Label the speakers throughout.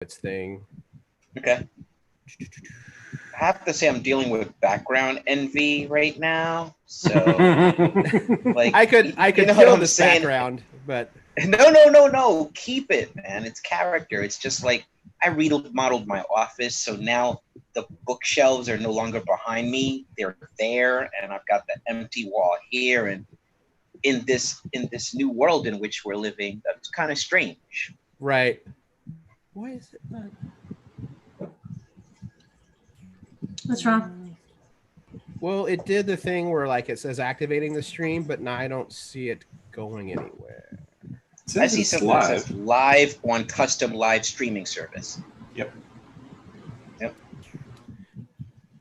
Speaker 1: its thing.
Speaker 2: Okay. I have to say I'm dealing with background envy right now. So like
Speaker 1: I could kill this background, but
Speaker 2: no. Keep it, man. It's character. It's just like I remodeled my office, so now the bookshelves are no longer behind me. They're there, and I've got the empty wall here. And in this new world in which we're living, that's kind of strange.
Speaker 1: Right. Why is it not?
Speaker 3: What's wrong?
Speaker 1: Well, it did the thing where like it says activating the stream, but now I don't see it going anywhere.
Speaker 2: I see something that says live on custom live streaming service.
Speaker 4: Yep.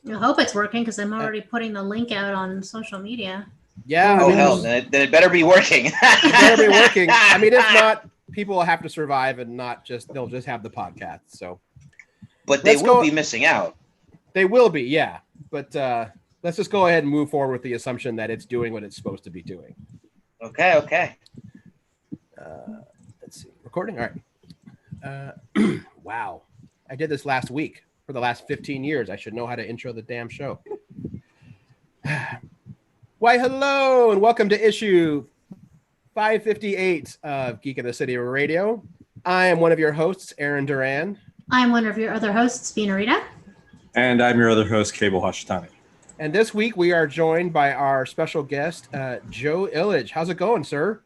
Speaker 3: I hope it's working because I'm already putting the link out on social media.
Speaker 1: Yeah.
Speaker 2: Oh, hell, then it better be working.
Speaker 1: It better be working. I mean, if not, people will have to survive and they'll just have the podcast. So,
Speaker 2: but they will be missing out.
Speaker 1: They will be, yeah. But let's just go ahead and move forward with the assumption that it's doing what it's supposed to be doing.
Speaker 2: Okay.
Speaker 1: Let's see. Recording? All right. Wow. I did this last week. For the last 15 years, I should know how to intro the damn show. Why, hello, and welcome to issue 558 of Geek in the City Radio. I am one of your hosts, Aaron Duran.
Speaker 3: I'm one of your other hosts, Binarita.
Speaker 4: And I'm your other host, Cable Hashitani.
Speaker 1: And this week we are joined by our special guest, Joe Illidge. How's it going, sir?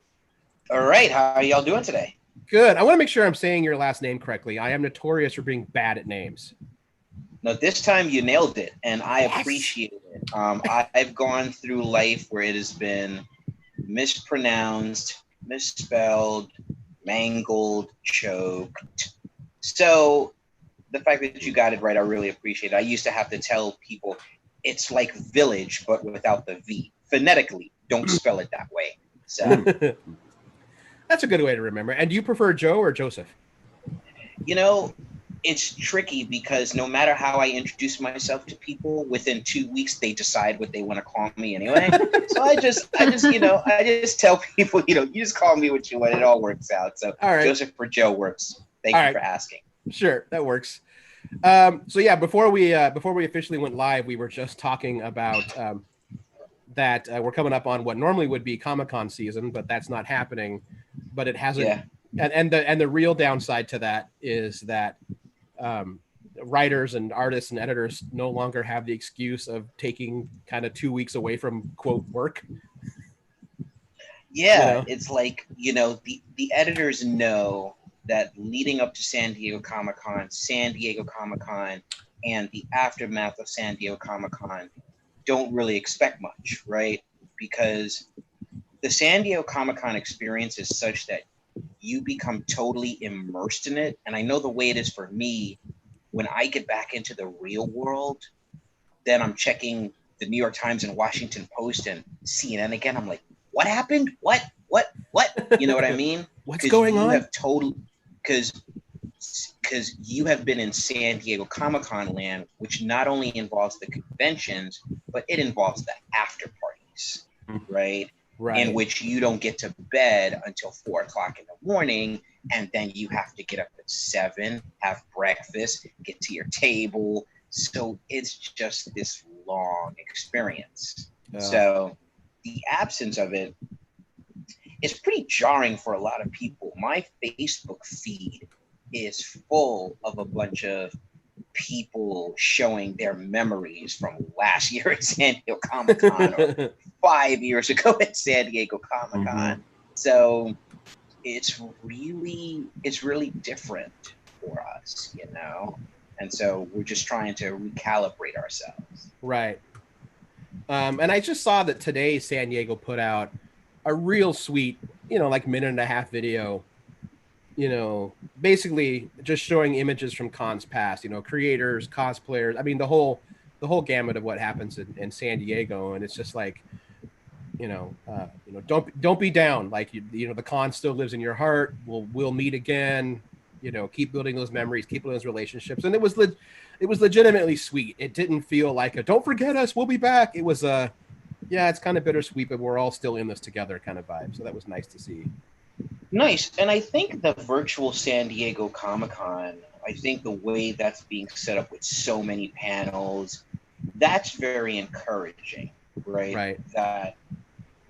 Speaker 2: All right. How are y'all doing today?
Speaker 1: Good. I want to make sure I'm saying your last name correctly. I am notorious for being bad at names.
Speaker 2: No, this time you nailed it, and I appreciate it. I've gone through life where it has been mispronounced, misspelled, mangled, choked. So the fact that you got it right, I really appreciate it. I used to have to tell people it's like village, but without the V. Phonetically, don't spell it that way. So
Speaker 1: that's a good way to remember. And do you prefer Joe or Joseph?
Speaker 2: You know, it's tricky because no matter how I introduce myself to people, within 2 weeks they decide what they want to call me anyway. So I just tell people, you just call me what you want. It all works out. So all right. Joseph or Joe works. Thank you for asking.
Speaker 1: Sure, that works. So yeah, before we officially went live, we were just talking about that we're coming up on what normally would be Comic-Con season, but that's not happening. But it hasn't. Yeah. And the real downside to that is that writers and artists and editors no longer have the excuse of taking kind of 2 weeks away from quote work.
Speaker 2: Yeah, it's like, the editors know that leading up to San Diego Comic-Con, and the aftermath of San Diego Comic-Con don't really expect much, right? Because the San Diego Comic-Con experience is such that you become totally immersed in it. And I know the way it is for me, when I get back into the real world, then I'm checking the New York Times and Washington Post and CNN again. I'm like, what happened? What? You know what I mean?
Speaker 1: What's going on?
Speaker 2: Because you have been in San Diego Comic-Con land, which not only involves the conventions, but it involves the after parties, right?
Speaker 1: Right.
Speaker 2: In which you don't get to bed until 4 o'clock in the morning, and then you have to get up at 7, have breakfast, get to your table. So it's just this long experience. So the absence of it is pretty jarring for a lot of people. My Facebook feed is full of a bunch of people showing their memories from last year at San Diego Comic-Con or 5 years ago at San Diego Comic-Con. Mm-hmm. So it's really different for us, and so we're just trying to recalibrate ourselves.
Speaker 1: Right. And I just saw that today San Diego put out a real sweet, like minute and a half video, basically just showing images from cons past, creators, cosplayers. I mean, the whole gamut of what happens in San Diego. And it's just like, don't be down. Like, the con still lives in your heart. We'll meet again, keep building those memories, keep building those relationships. And it was legitimately sweet. It didn't feel like a, don't forget us, we'll be back. It was it's kind of bittersweet, but we're all still in this together kind of vibe. So that was nice to see.
Speaker 2: Nice. And I think the virtual San Diego Comic-Con I think the way that's being set up with so many panels, that's very encouraging, right?
Speaker 1: Right.
Speaker 2: That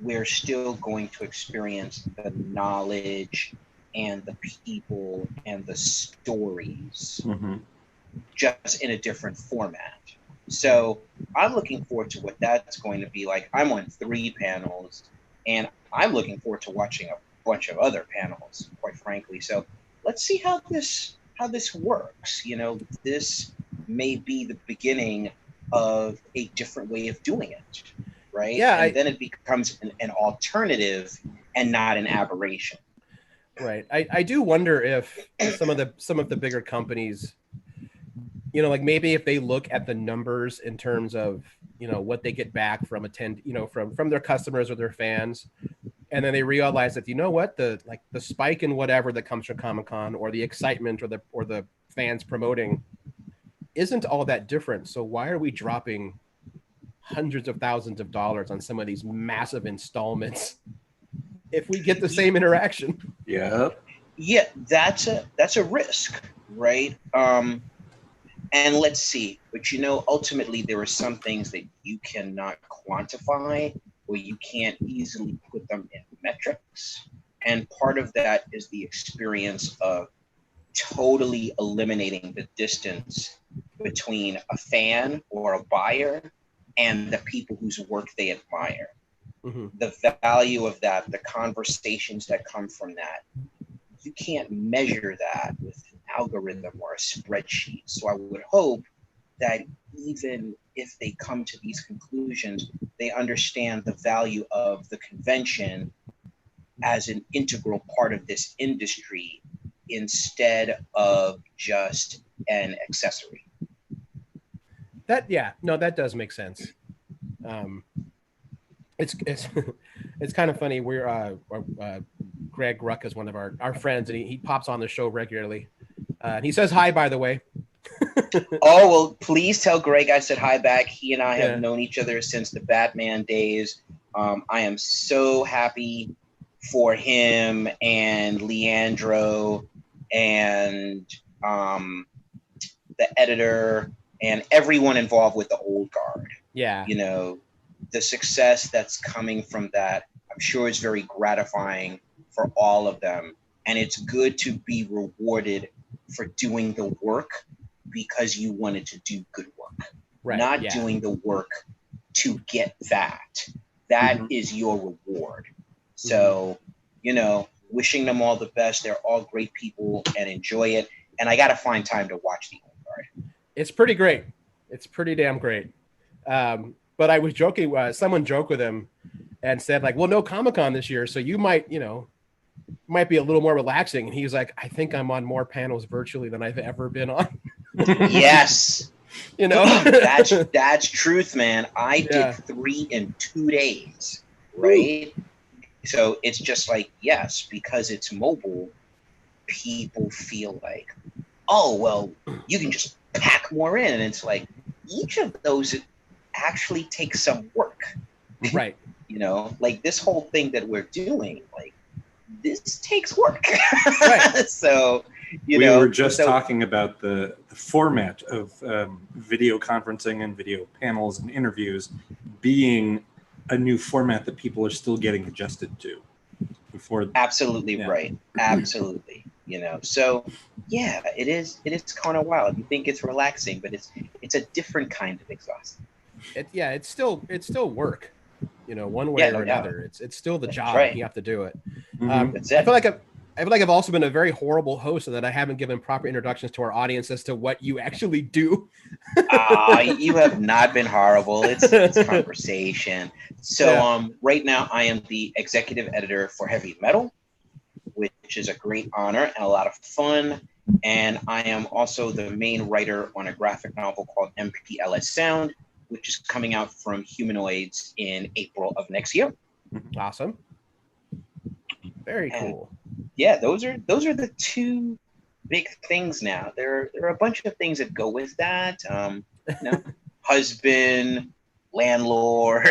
Speaker 2: we're still going to experience the knowledge and the people and the stories
Speaker 4: Mm-hmm.
Speaker 2: just in a different format. So I'm looking forward to what that's going to be like. I'm on 3 panels, and I'm looking forward to watching a bunch of other panels, quite frankly. So let's see how this works. You know, this may be the beginning of a different way of doing it, right?
Speaker 1: Yeah,
Speaker 2: and then it becomes an alternative and not an aberration.
Speaker 1: Right. I do wonder if some of the bigger companies, you know, like maybe if they look at the numbers in terms of, you know, what they get back from from their customers or their fans, and then they realize that, you know what, the spike in whatever that comes from Comic-Con, or the excitement, or the fans promoting, isn't all that different. So why are we dropping hundreds of thousands of dollars on some of these massive installments if we get the same interaction?
Speaker 4: Yep.
Speaker 2: Yeah, that's a risk, right? And let's see, but you know, ultimately there are some things that you cannot quantify, or you can't easily put them in metrics. And part of that is the experience of totally eliminating the distance between a fan or a buyer and the people whose work they admire.
Speaker 1: Mm-hmm.
Speaker 2: The value of that, the conversations that come from that, you can't measure that with an algorithm or a spreadsheet. So I would hope that even if they come to these conclusions, they understand the value of the convention as an integral part of this industry instead of just an accessory.
Speaker 1: That does make sense. It's it's kind of funny. We're Greg Ruck is one of our friends, and he pops on the show regularly. And he says hi, by the way.
Speaker 2: Oh, well, please tell Greg I said hi back. He and I have
Speaker 1: Yeah.
Speaker 2: known each other since the Batman days. I am so happy for him and Leandro and the editor and everyone involved with the old guard.
Speaker 1: Yeah.
Speaker 2: You know, the success that's coming from that, I'm sure is very gratifying for all of them. And it's good to be rewarded for doing the work because you wanted to do good work,
Speaker 1: Right.
Speaker 2: not
Speaker 1: Yeah.
Speaker 2: doing the work to get that. That
Speaker 4: Mhm.
Speaker 2: is your reward. So, you know, wishing them all the best. They're all great people and enjoy it. And I got to find time to watch the old guard.
Speaker 1: It's pretty great. It's pretty damn great. But I was joking. Someone joked with him and said, like, well, no Comic-Con this year, so you might be a little more relaxing. And he was like, I think I'm on more panels virtually than I've ever been on.
Speaker 2: Yes.
Speaker 1: You know,
Speaker 2: that's truth, man. I
Speaker 1: Yeah.
Speaker 2: did 3 in 2 days, right? So it's just like, yes, because it's mobile, people feel like, oh, well, you can just pack more in. And it's like, each of those actually takes some work.
Speaker 1: Right.
Speaker 2: You know, like this whole thing that we're doing, like this takes work.
Speaker 1: Right.
Speaker 2: So,
Speaker 4: we were just talking about the format of video conferencing and video panels and interviews being a new format that people are still getting adjusted to.
Speaker 2: Absolutely.
Speaker 4: Yeah.
Speaker 2: Right. Absolutely. You know, so yeah, it is kind of wild. You think it's relaxing, but it's a different kind of exhausting.
Speaker 1: It's still work, you know, one way or another. It's still the job.
Speaker 2: Right.
Speaker 1: You have to do it.
Speaker 4: Mhm.
Speaker 2: That's it.
Speaker 1: I feel like I've also been a very horrible host in that I haven't given proper introductions to our audience as to what you actually do.
Speaker 2: You have not been horrible. It's conversation. So
Speaker 1: Yeah.
Speaker 2: Right now I am the executive editor for Heavy Metal, which is a great honor and a lot of fun. And I am also the main writer on a graphic novel called MPLS Sound, which is coming out from Humanoids in April of next year.
Speaker 1: Awesome. Very cool.
Speaker 2: Yeah, those are the 2 big things now. There are a bunch of things that go with that. You know, husband, landlord,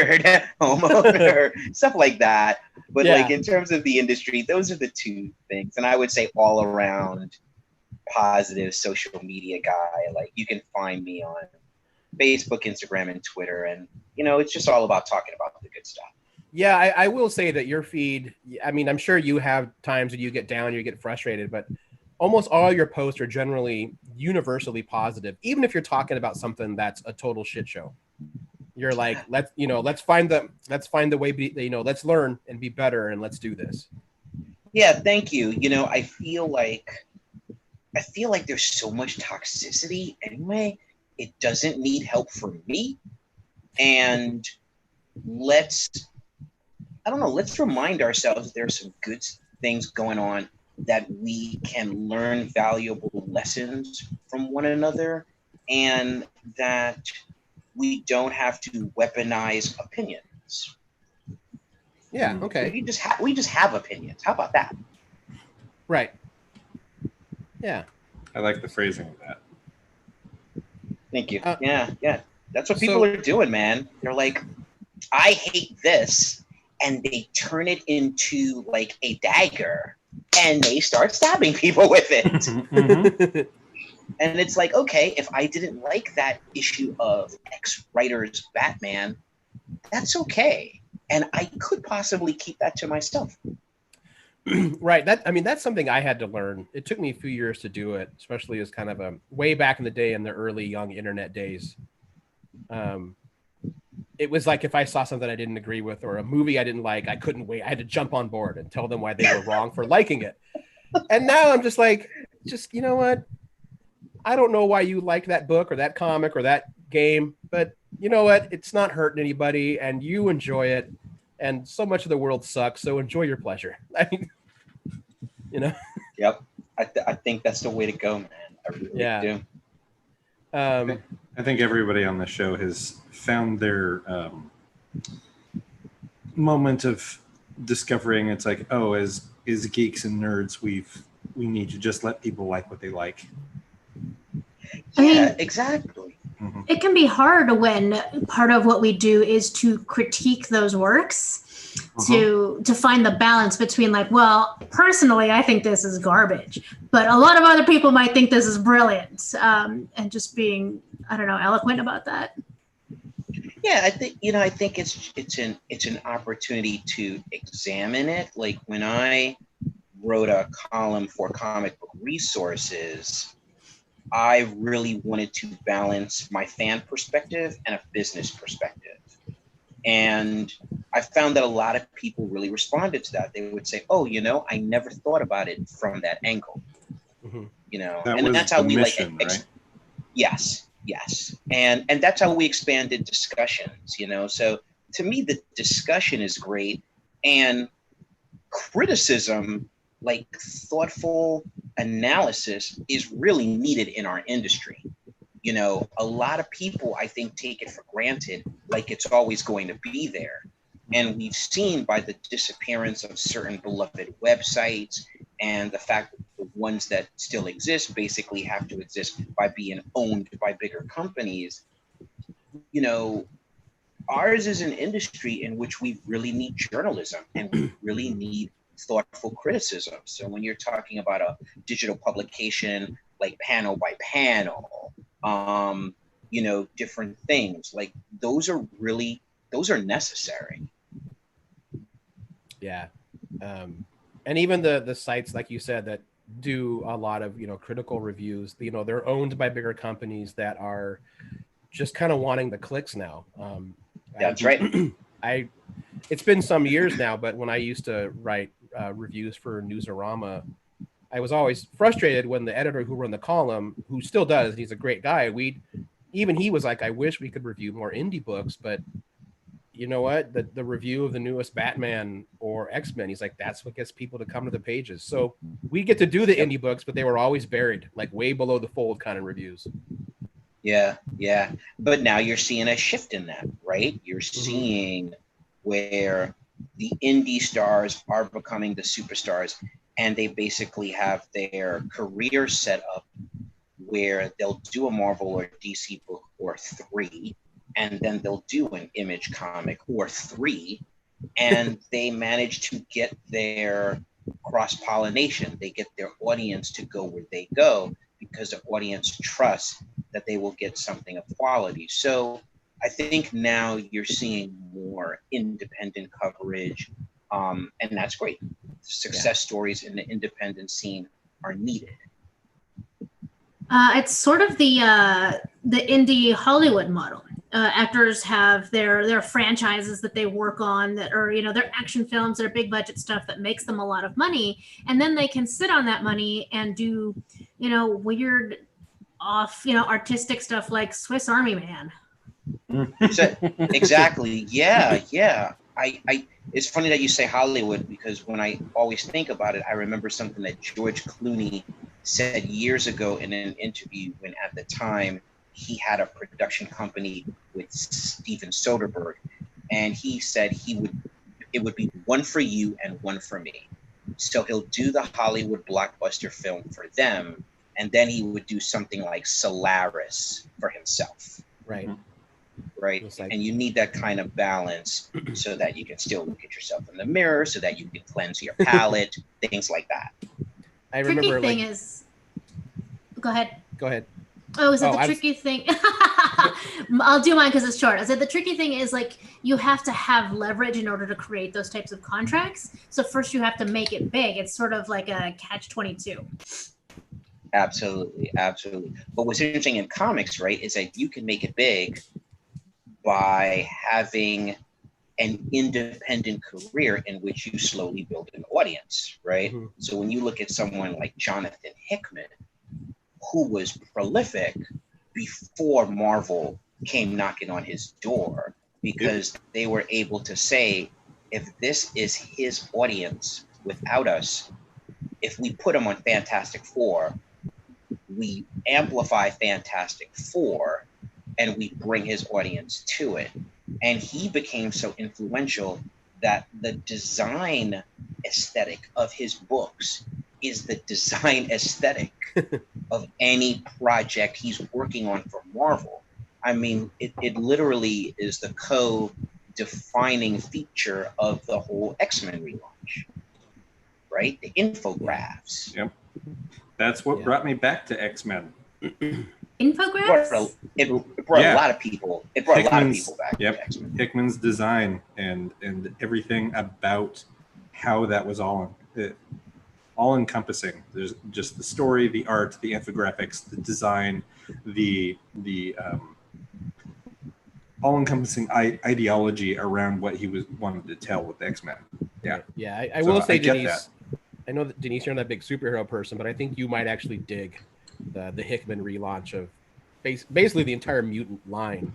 Speaker 2: homeowner, stuff like that. But
Speaker 1: Yeah.
Speaker 2: like in terms of the industry, those are the 2 things. And I would say all around positive social media guy. Like, you can find me on Facebook, Instagram, and Twitter, and it's just all about talking about the good stuff.
Speaker 1: Yeah, I will say that your feed, I mean, I'm sure you have times when you get down, you get frustrated, but almost all your posts are generally universally positive, even if you're talking about something that's a total shit show. You're like, let's find the way, let's learn and be better, and let's do this.
Speaker 2: Yeah, thank you. I feel like there's so much toxicity anyway. It doesn't need help from me. And let's remind ourselves there's some good things going on, that we can learn valuable lessons from one another, and that we don't have to weaponize opinions.
Speaker 1: Yeah, okay.
Speaker 2: We just have opinions. How about that?
Speaker 1: Right. Yeah.
Speaker 4: I like the phrasing of that.
Speaker 2: Thank you. Yeah. That's what people are doing, man. They're like, I hate this, and they turn it into like a dagger, and they start stabbing people with it.
Speaker 4: Mm-hmm.
Speaker 2: And it's like, okay, if I didn't like that issue of X writer's Batman, that's okay. And I could possibly keep that to myself.
Speaker 1: Right. That's something I had to learn. It took me a few years to do it, especially as kind of a way back in the day, in the early young internet days. It was like, if I saw something I didn't agree with, or a movie I didn't like, I couldn't wait. I had to jump on board and tell them why they were wrong for liking it. And now I'm just like, you know what? I don't know why you like that book or that comic or that game, but you know what? It's not hurting anybody, and you enjoy it. And so much of the world sucks, so enjoy your pleasure. I mean,
Speaker 2: Yep. I think that's the way to go, man. I really do.
Speaker 4: I think everybody on the show has found their moment of discovering. It's like, oh, as geeks and nerds, we need to just let people like what they like.
Speaker 2: Yeah, exactly.
Speaker 4: Mm-hmm.
Speaker 3: It can be hard when part of what we do is to critique those works, to find the balance between, like, well, personally, I think this is garbage, but a lot of other people might think this is brilliant, and just being, I don't know, eloquent about that.
Speaker 2: Yeah, I think it's an opportunity to examine it. Like, when I wrote a column for Comic Book Resources, I really wanted to balance my fan perspective and a business perspective. And I found that a lot of people really responded to that. They would say, oh, I never thought about it from that angle.
Speaker 1: Mm-hmm.
Speaker 2: And that's how we
Speaker 4: mission, right?
Speaker 2: Yes. And that's how we expanded discussions, So to me, the discussion is great, and criticism, like thoughtful analysis, is really needed in our industry. A lot of people, I think, take it for granted, like it's always going to be there. And we've seen by the disappearance of certain beloved websites, and the fact that the ones that still exist basically have to exist by being owned by bigger companies. Ours is an industry in which we really need journalism, and we really need thoughtful criticism. So when you're talking about a digital publication, like panel by panel, different things, like those are necessary.
Speaker 1: Yeah. And even the sites, like you said, that do a lot of, critical reviews, they're owned by bigger companies that are just kind of wanting the clicks now.
Speaker 2: That's right.
Speaker 1: It's been some years now, but when I used to write reviews for Newsarama, I was always frustrated when the editor who ran the column, who still does, he's a great guy, he was like, I wish we could review more indie books, but you know what? The review of the newest Batman or X-Men, he's like, that's what gets people to come to the pages. So we get to do the indie books, but they were always buried, like way below the fold kind of reviews.
Speaker 2: Yeah. But now you're seeing a shift in that, right? You're seeing where the indie stars are becoming the superstars, and they basically have their career set up where they'll do a Marvel or DC book or 3, and then they'll do an Image comic or 3, and they manage to get their cross-pollination. They get their audience to go where they go because the audience trusts that they will get something of quality. So I think now you're seeing more independent coverage, and that's great. Success stories in the independent scene are needed.
Speaker 3: It's sort of the indie Hollywood model. Actors have their franchises that they work on that are, their action films, their big budget stuff that makes them a lot of money. And then they can sit on that money and do, weird off, artistic stuff like Swiss Army Man.
Speaker 2: Exactly. Yeah. I it's funny that you say Hollywood, because when I always think about it, I remember something that George Clooney said years ago in an interview, when at the time he had a production company with Steven Soderbergh, and he said it would be one for you and one for me. So he'll do the Hollywood blockbuster film for them, and then he would do something like Solaris for himself.
Speaker 1: Right.
Speaker 2: Right. And you need that kind of balance so that you can still look at yourself in the mirror, so that you can cleanse your palate, things like that.
Speaker 1: I remember.
Speaker 3: Tricky thing is, go ahead.
Speaker 1: Go ahead.
Speaker 3: Oh, is it the tricky thing? I'll do mine because it's short. I said the tricky thing is, like, you have to have leverage in order to create those types of contracts. So first you have to make it big. It's sort of like a catch-22.
Speaker 2: Absolutely. But what's interesting in comics, right, is that you can make it big by having an independent career in which you slowly build an audience, right? Mm-hmm. So when you look at someone like Jonathan Hickman, who was prolific before Marvel came knocking on his door, because they were able to say, if this is his audience without us, if we put him on Fantastic Four, we amplify Fantastic Four, and we bring his audience to it. And he became so influential that the design aesthetic of his books is the design aesthetic of any project he's working on for Marvel. I mean, it literally is the co-defining feature of the whole X-Men relaunch, right? The infographics.
Speaker 4: Yep. That's what brought me back to X-Men.
Speaker 3: Infographics?
Speaker 2: It brought a lot of people. It brought a lot of people back.
Speaker 4: Yep. To X-Men. Hickman's design and everything about how that was all encompassing. There's just the story, the art, the infographics, the design, the all encompassing ideology around what he wanted to tell with X-Men. Yeah.
Speaker 1: Yeah. I will say, Denise, I know that Denise, you're not a big superhero person, but I think you might actually dig the Hickman relaunch of basically the entire mutant line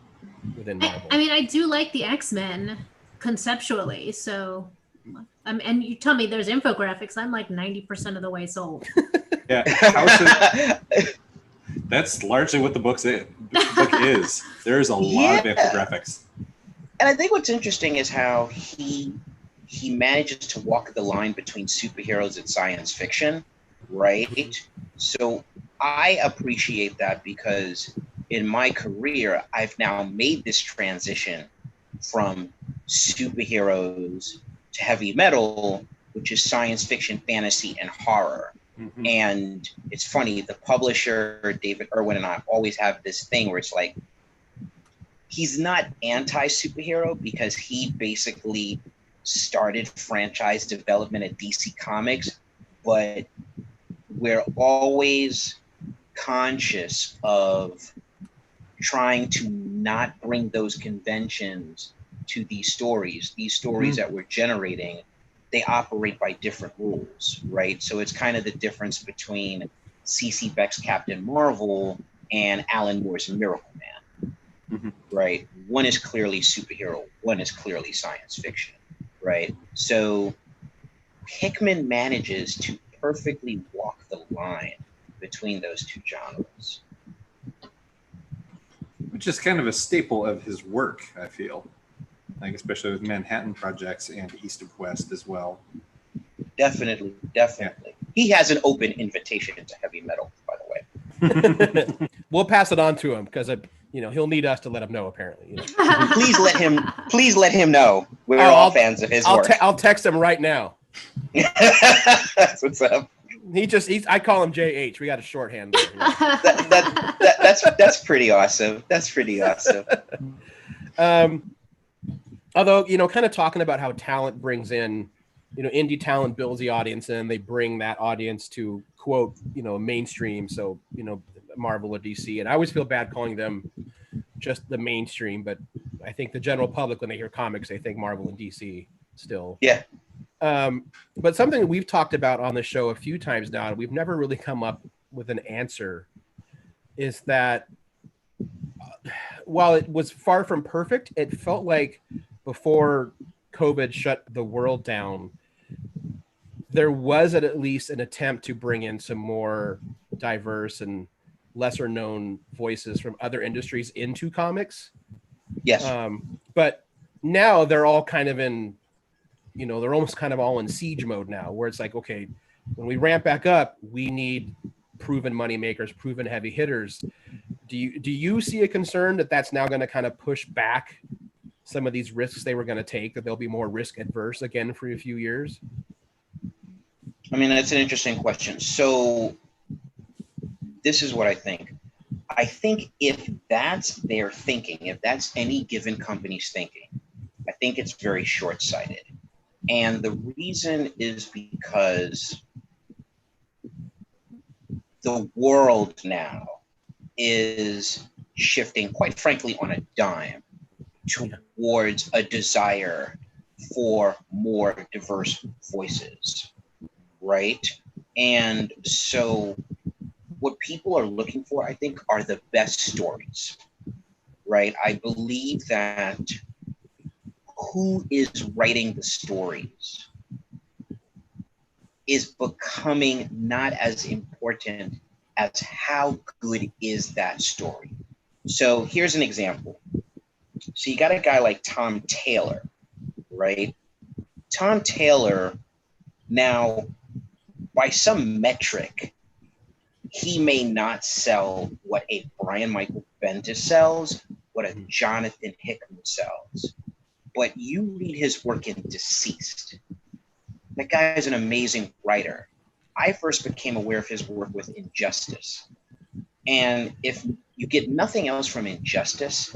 Speaker 1: within Marvel.
Speaker 3: I mean, I do like the X-Men conceptually, so and you tell me there's infographics, I'm like 90% of the way sold.
Speaker 4: Yeah, that's largely what the book is. There's a lot of infographics.
Speaker 2: And I think what's interesting is how he manages to walk the line between superheroes and science fiction, right? So I appreciate that, because in my career, I've now made this transition from superheroes to heavy metal, which is science fiction, fantasy, and horror. Mm-hmm. And it's funny, the publisher, David Irwin, and I always have this thing where it's like, he's not anti-superhero, because he basically started franchise development at DC Comics, but we're always conscious of trying to not bring those conventions to these stories that we're generating. They operate by different rules, right? So it's kind of the difference between C.C. Beck's Captain Marvel and Alan Moore's Miracle Man, right? One is clearly superhero, one is clearly science fiction, right? So Hickman manages to perfectly walk the line between those two genres.
Speaker 4: Which is kind of a staple of his work, I feel. Like, especially with Manhattan Projects and East of West as well.
Speaker 2: Definitely. Yeah. He has an open invitation into heavy metal, by the
Speaker 1: way. We'll pass it on to him, because he'll need us to let him know, apparently.
Speaker 2: Please let him know. We're all fans of his work.
Speaker 1: I'll text him right now.
Speaker 2: That's what's up.
Speaker 1: I call him JH. We got a shorthand there.
Speaker 2: That's pretty awesome. That's pretty awesome.
Speaker 1: Although, kind of talking about how talent brings in, indie talent builds the audience and they bring that audience to quote, mainstream. So, Marvel or DC. And I always feel bad calling them just the mainstream, but I think the general public, when they hear comics, they think Marvel and DC still.
Speaker 2: Yeah.
Speaker 1: But something we've talked about on the show a few times now, and we've never really come up with an answer, is that while it was far from perfect, it felt like before COVID shut the world down, there was at least an attempt to bring in some more diverse and lesser known voices from other industries into comics.
Speaker 2: Yes.
Speaker 1: But now they're all kind of in, they're almost kind of all in siege mode now, where it's like, okay, when we ramp back up, we need proven money makers, proven heavy hitters. Do you see a concern that that's now going to kind of push back some of these risks they were going to take, that they'll be more risk adverse again for a few years?
Speaker 2: I mean, that's an interesting question. So this is what I think. I think if that's their thinking, if that's any given company's thinking, I think it's very short-sighted. And the reason is because the world now is shifting, quite frankly, on a dime towards a desire for more diverse voices, right? And so what people are looking for, I think, are the best stories, right? I believe that who is writing the stories is becoming not as important as how good is that story. So here's an example. So you got a guy like Tom Taylor, right? Tom Taylor, now, by some metric, he may not sell what a Brian Michael Bendis sells, what a Jonathan Hickman sells. But you read his work in Deceased. That guy is an amazing writer. I first became aware of his work with Injustice. And if you get nothing else from Injustice,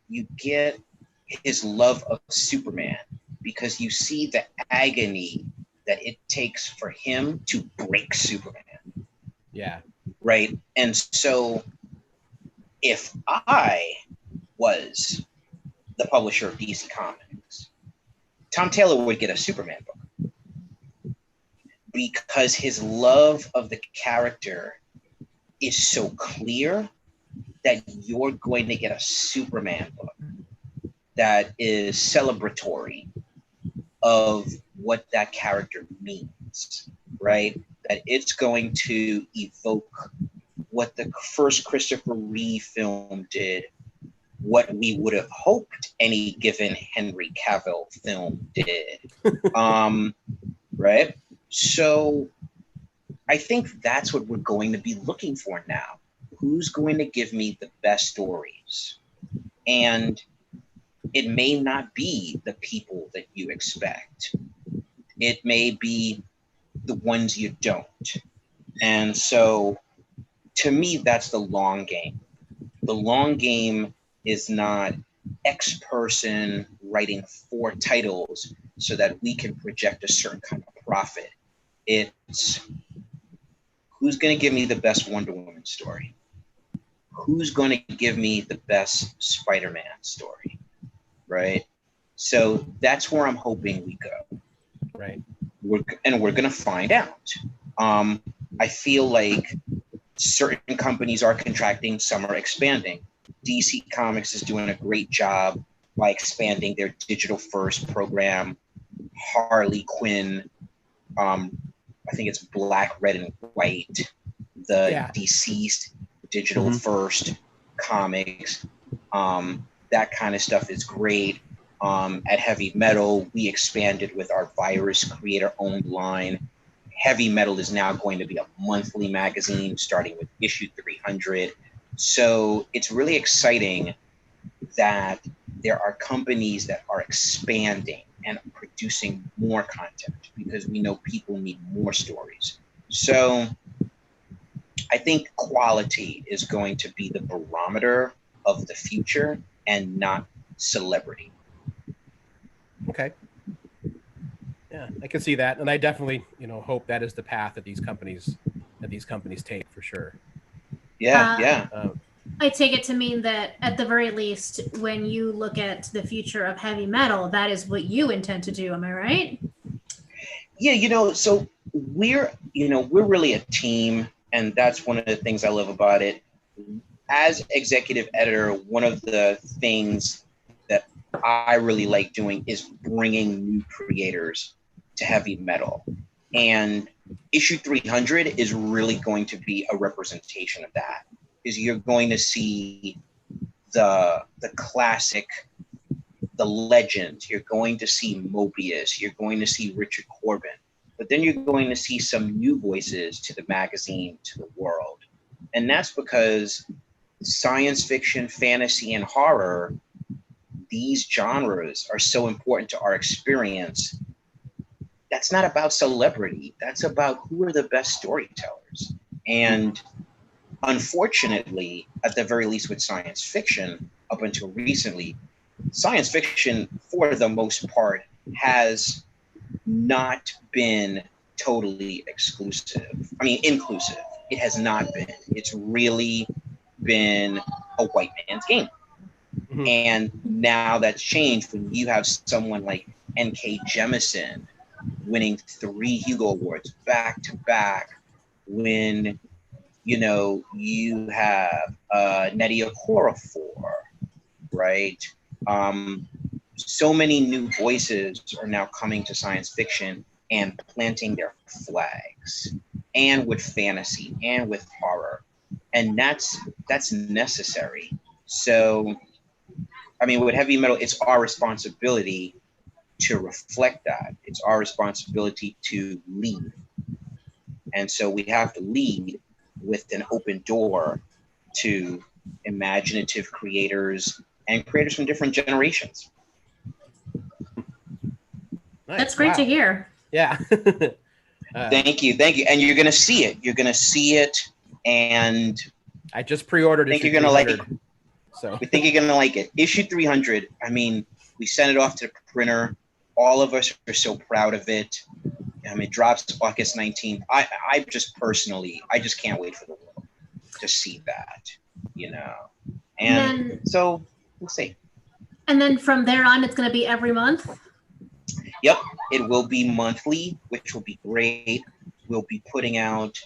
Speaker 2: you get his love of Superman, because you see the agony that it takes for him to break Superman.
Speaker 1: Yeah.
Speaker 2: Right. And so if I was the publisher of DC Comics, Tom Taylor would get a Superman book, because his love of the character is so clear that you're going to get a Superman book that is celebratory of what that character means, right? That it's going to evoke what the first Christopher Reeve film did, what we would have hoped any given Henry Cavill film did, right? So I think that's what we're going to be looking for now. Who's going to give me the best stories? And it may not be the people that you expect. It may be the ones you don't. And so to me, that's the long game. The long game is not X person writing 4 titles so that we can project a certain kind of profit. It's who's going to give me the best Wonder Woman story? Who's going to give me the best Spider-Man story? Right? So that's where I'm hoping we go.
Speaker 1: Right.
Speaker 2: We're going to find out. I feel like certain companies are contracting, some are expanding. DC Comics is doing a great job by expanding their digital first program. Harley Quinn, I think it's Black, Red, and White, the Deceased digital first comics. That kind of stuff is great. At Heavy Metal, we expanded with our Virus creator-owned line. Heavy Metal is now going to be a monthly magazine starting with issue 300. So it's really exciting that there are companies that are expanding and producing more content because we know people need more stories. So I think quality is going to be the barometer of the future and not celebrity.
Speaker 1: Okay. Yeah, I can see that, and I definitely, hope that is the path that these companies take for sure.
Speaker 2: Yeah.
Speaker 3: I take it to mean that at the very least, when you look at the future of heavy metal, that is what you intend to do. Am I right?
Speaker 2: Yeah, so we're really a team, and that's one of the things I love about it. As executive editor, one of the things that I really like doing is bringing new creators to heavy metal. And issue 300 is really going to be a representation of that. Is you're going to see the classic, the legends. You're going to see Mobius. You're going to see Richard Corbin. But then you're going to see some new voices to the magazine, to the world. And that's because science fiction, fantasy, and horror, these genres are so important to our experience. That's not about celebrity. That's about who are the best storytellers. And unfortunately, at the very least with science fiction, up until recently, science fiction, for the most part, has not been totally inclusive. It has not been. It's really been a white man's game. Mm-hmm. And now that's changed when you have someone like N.K. Jemisin winning 3 Hugo Awards back to back, when you have Nnedi Okorafor, right? So many new voices are now coming to science fiction and planting their flags, and with fantasy and with horror, and that's necessary. So, with heavy metal, it's our responsibility to reflect that. It's our responsibility to lead, and so we have to lead with an open door to imaginative creators and creators from different generations.
Speaker 3: Nice. That's great to hear.
Speaker 1: Yeah.
Speaker 2: Thank you. And you're going to see it. And
Speaker 1: I just pre-ordered.
Speaker 2: I think you're going to like it. So we think you're going to like it. Issue 300. We sent it off to the printer. All of us are so proud of it. It drops August 19th. I just can't wait for the world to see that, And so we'll see.
Speaker 3: And then from there on, it's going to be every month?
Speaker 2: Yep, it will be monthly, which will be great. We'll be putting out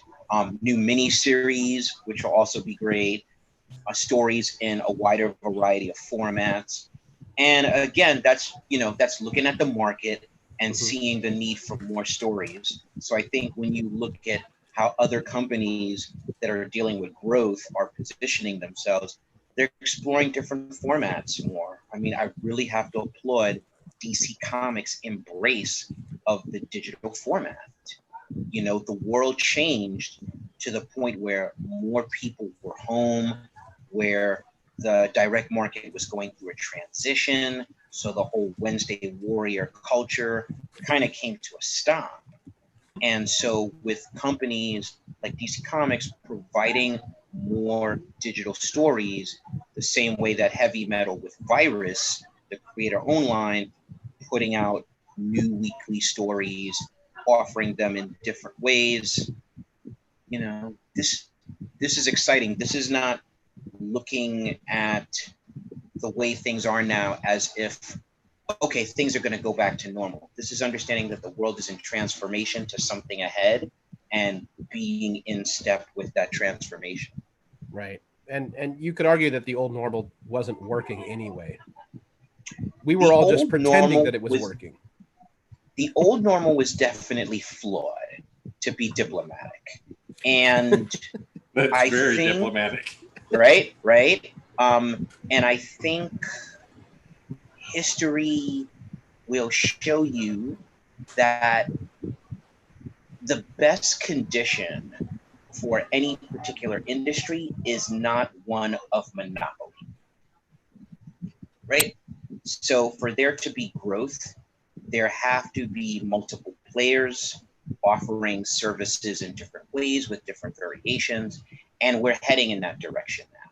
Speaker 2: new mini-series, which will also be great. Stories in a wider variety of formats. And again, that's looking at the market and seeing the need for more stories. So I think when you look at how other companies that are dealing with growth are positioning themselves, they're exploring different formats more. I really have to applaud DC Comics' embrace of the digital format. The world changed to the point where more people were home, where the direct market was going through a transition. So the whole Wednesday Warrior culture kind of came to a stop. And so with companies like DC Comics providing more digital stories, the same way that heavy metal with Virus, the creator-owned line, putting out new weekly stories, offering them in different ways. This is exciting. This is not looking at the way things are now as if, okay, things are going to go back to normal. This is understanding that the world is in transformation to something ahead and being in step with that transformation.
Speaker 1: Right. And you could argue that the old normal wasn't working anyway. We were all just pretending that it was working.
Speaker 2: The old normal was definitely flawed, to be diplomatic. And
Speaker 4: that's very diplomatic.
Speaker 2: Right. And I think history will show you that the best condition for any particular industry is not one of monopoly. right? So for there to be growth, there have to be multiple players offering services in different ways with different variations. And we're heading in that direction now.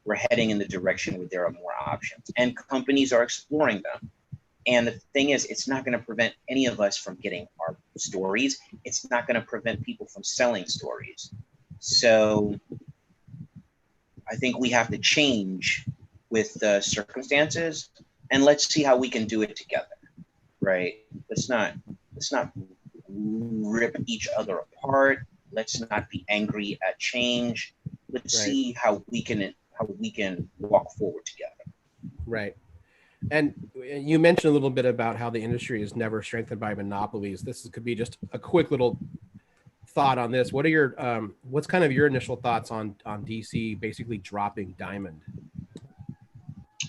Speaker 2: We're heading in the direction where there are more options, and companies are exploring them. And the thing is, it's not going to prevent any of us from getting our stories. It's not going to prevent people from selling stories. So I think we have to change with the circumstances, and let's see how we can do it together, right? Let's not rip each other apart. Let's not be angry at change. Let's see how we can walk forward together.
Speaker 1: Right. And you mentioned a little bit about how the industry is never strengthened by monopolies. Could be just a quick little thought on this. What are your what's kind of your initial thoughts on DC basically dropping Diamond?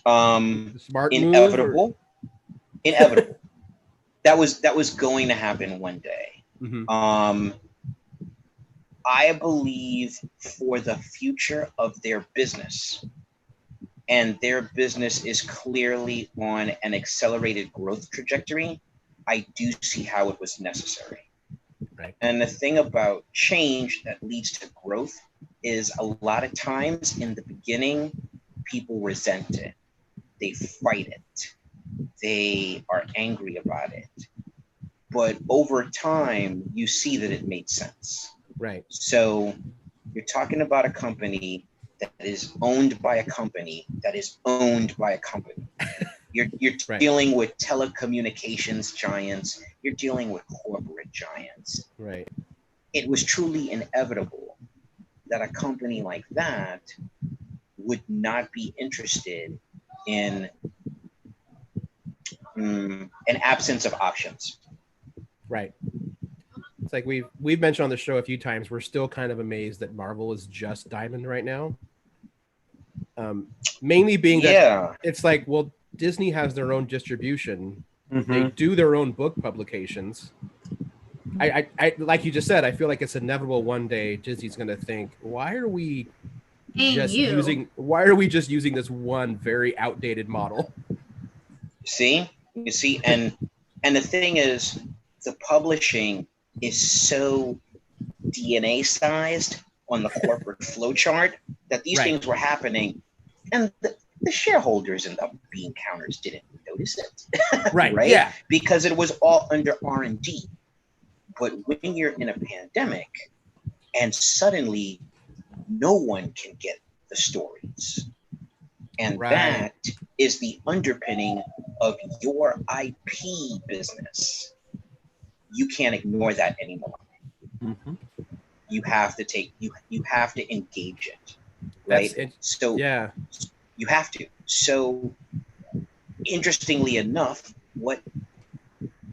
Speaker 2: Smart inevitable. Inevitable. That was going to happen one day. Mm-hmm. I believe for the future of their business, and their business is clearly on an accelerated growth trajectory, I do see how it was necessary. Right. And the thing about change that leads to growth is a lot of times in the beginning, people resent it. They fight it. They are angry about it. But over time, you see that it made sense.
Speaker 1: Right.
Speaker 2: So you're talking about a company that is owned by a company that is owned by a company. You're right. Dealing with telecommunications giants. You're dealing with corporate giants.
Speaker 1: Right.
Speaker 2: It was truly inevitable that a company like that would not be interested in an absence of options.
Speaker 1: Right. It's like we've mentioned on the show a few times, we're still kind of amazed that Marvel is just Diamond right now. Mainly being that it's like, well, Disney has their own distribution. Mm-hmm. They do their own book publications. I like you just said, I feel like it's inevitable one day Disney's going to think, why are we just using this one very outdated model?
Speaker 2: You see, and the thing is, the publishing is so DNA sized on the corporate flowchart that these things were happening, and the shareholders and the bean counters didn't notice it.
Speaker 1: Right.
Speaker 2: Right.
Speaker 1: Yeah.
Speaker 2: Because it was all under R&D. But when you're in a pandemic and suddenly no one can get the stories, and that is the underpinning of your IP business, you can't ignore that anymore. Mm-hmm. You have to engage it, right? You have to. So interestingly enough, what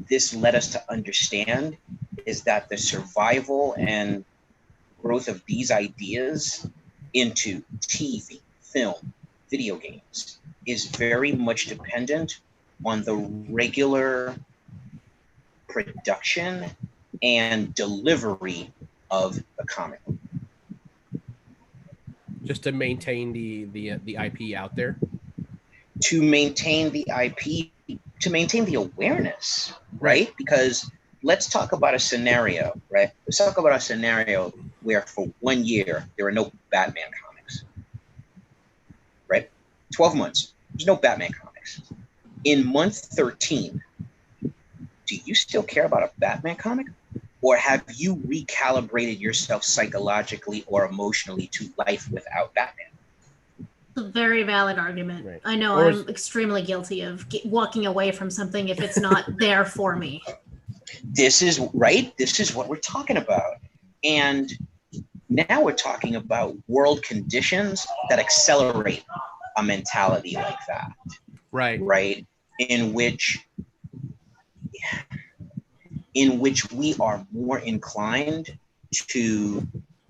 Speaker 2: this led us to understand is that the survival and growth of these ideas into TV, film, video games is very much dependent on the regular production and delivery of the comic book.
Speaker 1: Just to maintain the IP out there?
Speaker 2: To maintain the IP, to maintain the awareness, right? Because let's talk about a scenario, right? Let's talk about a scenario where for 1 year, there are no Batman comics, right? 12 months, there's no Batman comics. In month 13, do you still care about a Batman comic? Or have you recalibrated yourself psychologically or emotionally to life without Batman?
Speaker 3: It's a very valid argument. Right. I know I'm extremely guilty of walking away from something if it's not there for me.
Speaker 2: This is what we're talking about. And now we're talking about world conditions that accelerate a mentality like that. Right? In which we are more inclined to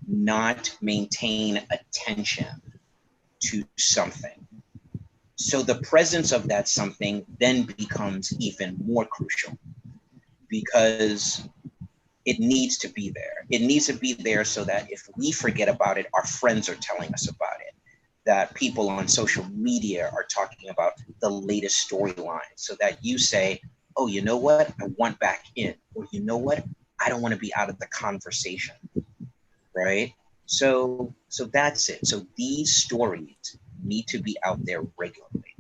Speaker 2: not maintain attention to something. So the presence of that something then becomes even more crucial because it needs to be there. It needs to be there so that if we forget about it, our friends are telling us about it. that people on social media are talking about the latest storyline, so that you say, oh, you know what? I want back in. Or you know what? I don't want to be out of the conversation, right? So that's it. So these stories need to be out there regularly.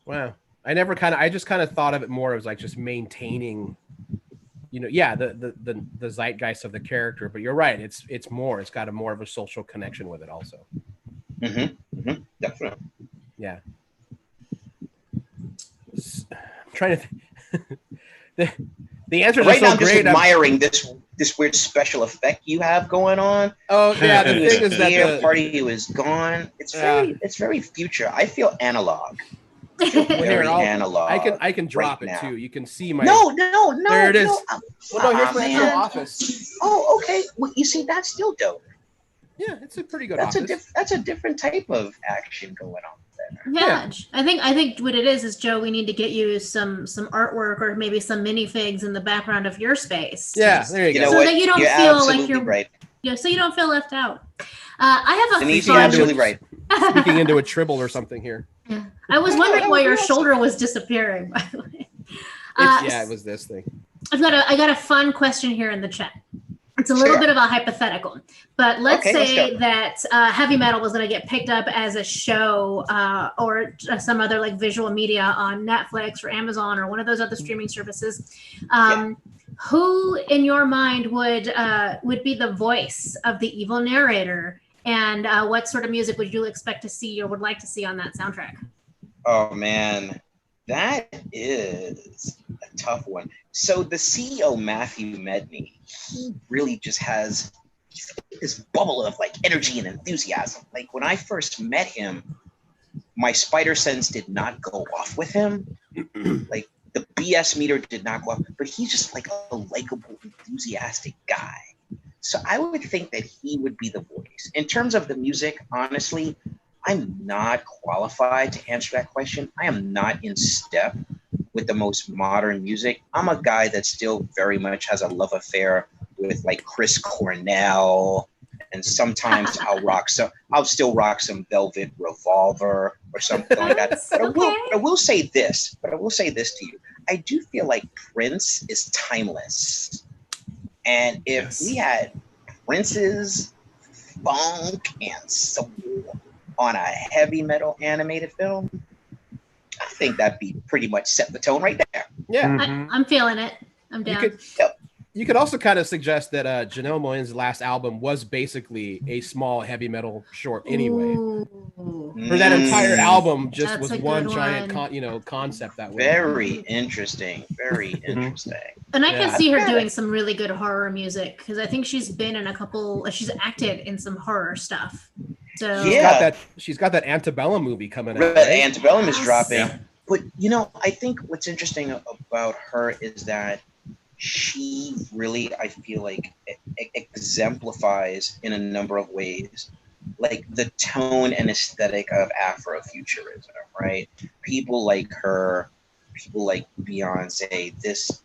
Speaker 1: Wow. I just kind of thought of it more as like just maintaining, the zeitgeist of the character, but you're right. It's got a more of a social connection with it also.
Speaker 2: Definitely.
Speaker 1: Yeah. I'm trying to the answers
Speaker 2: right
Speaker 1: are so
Speaker 2: now, I'm
Speaker 1: great.
Speaker 2: just admiring this weird special effect you have going on.
Speaker 1: Oh yeah, the thing is that
Speaker 2: the part of you is gone. It's very future. I feel analog. Very analog.
Speaker 1: I can drop
Speaker 2: right
Speaker 1: it
Speaker 2: now.
Speaker 1: too. You can see my
Speaker 2: No.
Speaker 1: There it is.
Speaker 2: No,
Speaker 1: here's my actual office.
Speaker 2: Oh, okay. Well, you see, that's still dope.
Speaker 1: Yeah, it's a pretty good office.
Speaker 2: That's a different type of action going on there.
Speaker 3: Yeah. I think what it is Joe, we need to get you some artwork or maybe some minifigs in the background of your space.
Speaker 1: Yeah, there you go.
Speaker 3: So that you don't feel like you're
Speaker 2: right.
Speaker 3: Yeah, so you don't feel left out. I have a
Speaker 2: Denise, you're absolutely right.
Speaker 1: Speaking into a tribble or something here.
Speaker 3: Yeah. I was wondering why your shoulder was disappearing, by the way.
Speaker 1: It was this thing.
Speaker 3: I got a fun question here in the chat. It's a little bit of a hypothetical, but let's say that heavy metal was going to get picked up as a show or some other like visual media on Netflix or Amazon or one of those other streaming services. Who, in your mind, would be the voice of the evil narrator, and what sort of music would you expect to see or would like to see on that soundtrack?
Speaker 2: Oh man, that is a tough one. So the CEO, Matthew Medney, he really just has this bubble of like energy and enthusiasm. Like when I first met him, my spider sense did not go off with him. Like the BS meter did not go off, but he's just like a likable, enthusiastic guy. So I would think that he would be the voice. In terms of the music, honestly, I'm not qualified to answer that question. I am not in step with the most modern music. I'm a guy that still very much has a love affair with like Chris Cornell, and sometimes I'll still rock some Velvet Revolver or something like that. But I will say this to you. I do feel like Prince is timeless. And if we had Prince's funk and soul on a heavy metal animated film, I think that'd be pretty much set the tone right there.
Speaker 1: Yeah.
Speaker 3: I'm feeling it. I'm down.
Speaker 1: You could also kind of suggest that Janelle Monáe's last album was basically a small heavy metal short anyway. For that entire album just was one giant concept that way.
Speaker 2: Very interesting. Very interesting.
Speaker 3: And I can see her doing some really good horror music because I think she's been in she's acted in some horror stuff. So
Speaker 1: she's got that Antebellum movie coming out.
Speaker 2: Right? Antebellum is dropping. Yeah. But I think what's interesting about her is that she really, I feel like, exemplifies in a number of ways, like the tone and aesthetic of Afrofuturism, right? People like her, people like Beyonce, this,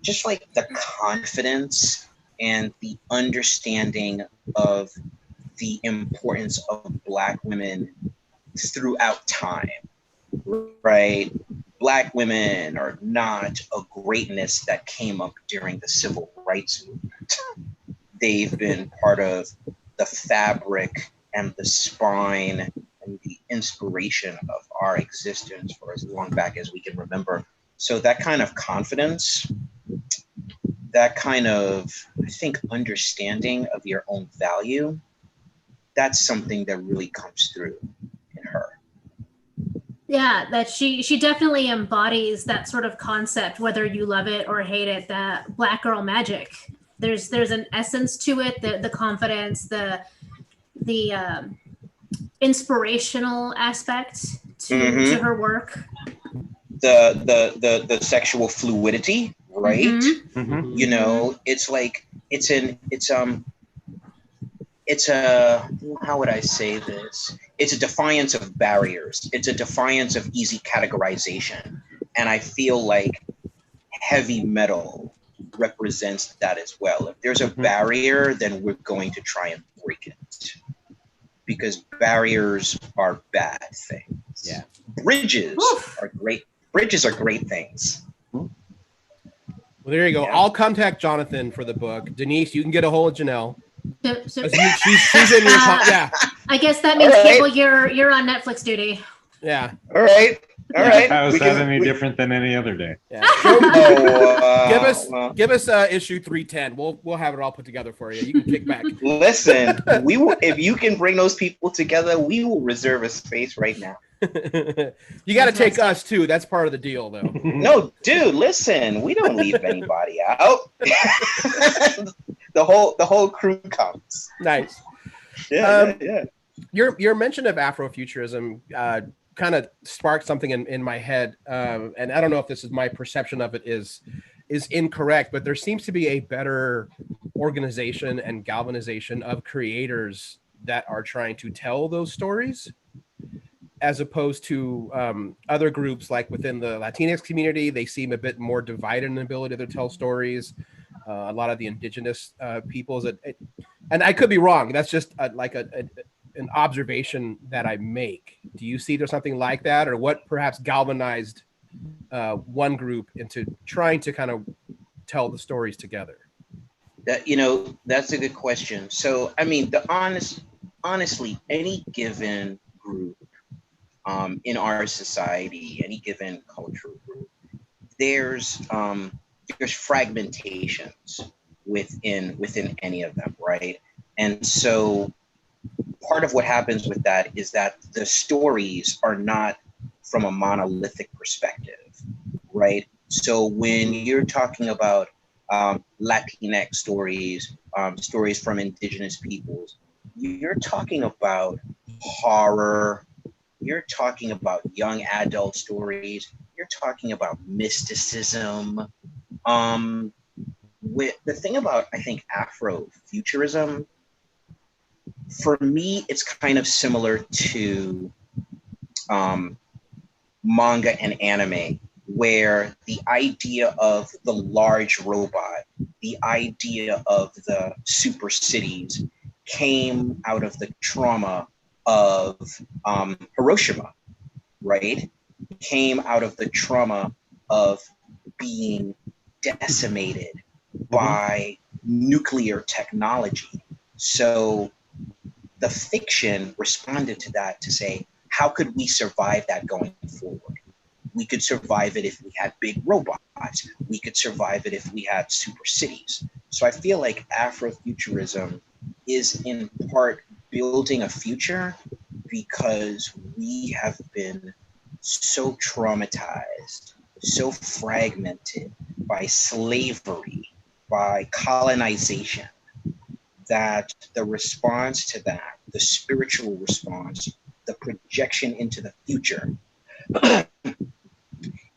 Speaker 2: just like the confidence and the understanding of the importance of Black women throughout time, right? Black women are not a greatness that came up during the civil rights movement. They've been part of the fabric and the spine and the inspiration of our existence for as long back as we can remember. So that kind of confidence, that kind of, I think, understanding of your own value, that's something that really comes through in her.
Speaker 3: Yeah, that she definitely embodies that sort of concept, whether you love it or hate it, that Black girl magic. There's an essence to it, the confidence, the inspirational aspect to her work.
Speaker 2: The sexual fluidity, right? It's like it's a how would I say this? It's a defiance of barriers. It's a defiance of easy categorization. And I feel like heavy metal represents that as well. If there's a barrier, then we're going to try and break it. because barriers are bad things.
Speaker 1: Yeah.
Speaker 2: Bridges are great. Bridges are great things.
Speaker 1: Well, there you go.
Speaker 2: Yeah.
Speaker 1: I'll contact Jonathan for the book. Denise, you can get a hold of Janelle.
Speaker 3: So,
Speaker 1: She's in your yeah.
Speaker 3: I guess that means Cable, you're on Netflix duty.
Speaker 1: Yeah.
Speaker 2: All right. All right.
Speaker 4: How is that any different than any other day?
Speaker 1: Yeah.
Speaker 2: Oh,
Speaker 1: give us issue 310. We'll have it all put together for you. You can kick back.
Speaker 2: Listen, we will. If you can bring those people together, we will reserve a space right now.
Speaker 1: You got to take us too. That's part of the deal, though.
Speaker 2: No, dude, listen, we don't leave anybody out. the whole crew comes.
Speaker 1: Nice.
Speaker 2: Yeah.
Speaker 1: Your mention of Afrofuturism kind of sparked something in my head, and I don't know if this is my perception of it is incorrect, but there seems to be a better organization and galvanization of creators that are trying to tell those stories, as opposed to other groups like within the Latinx community. They seem a bit more divided in the ability to tell stories. A lot of the indigenous peoples, and I could be wrong. That's just an observation that I make. Do you see there's something like that, or what perhaps galvanized one group into trying to kind of tell the stories together?
Speaker 2: That's a good question. So, I mean, honestly, any given group in our society, any given cultural group, there's fragmentations within any of them, right? And so part of what happens with that is that the stories are not from a monolithic perspective, right? So when you're talking about Latinx stories, stories from indigenous peoples, you're talking about horror, you're talking about young adult stories, you're talking about mysticism. With the thing about, I think, Afrofuturism, for me, it's kind of similar to manga and anime, where the idea of the large robot, the idea of the super cities came out of the trauma of Hiroshima, right? Came out of the trauma of being decimated by nuclear technology. So the fiction responded to that to say, how could we survive that going forward? We could survive it if we had big robots. We could survive it if we had super cities. So I feel like Afrofuturism is in part building a future because we have been so traumatized, so fragmented by slavery, by colonization, that the response to that, the spiritual response, the projection into the future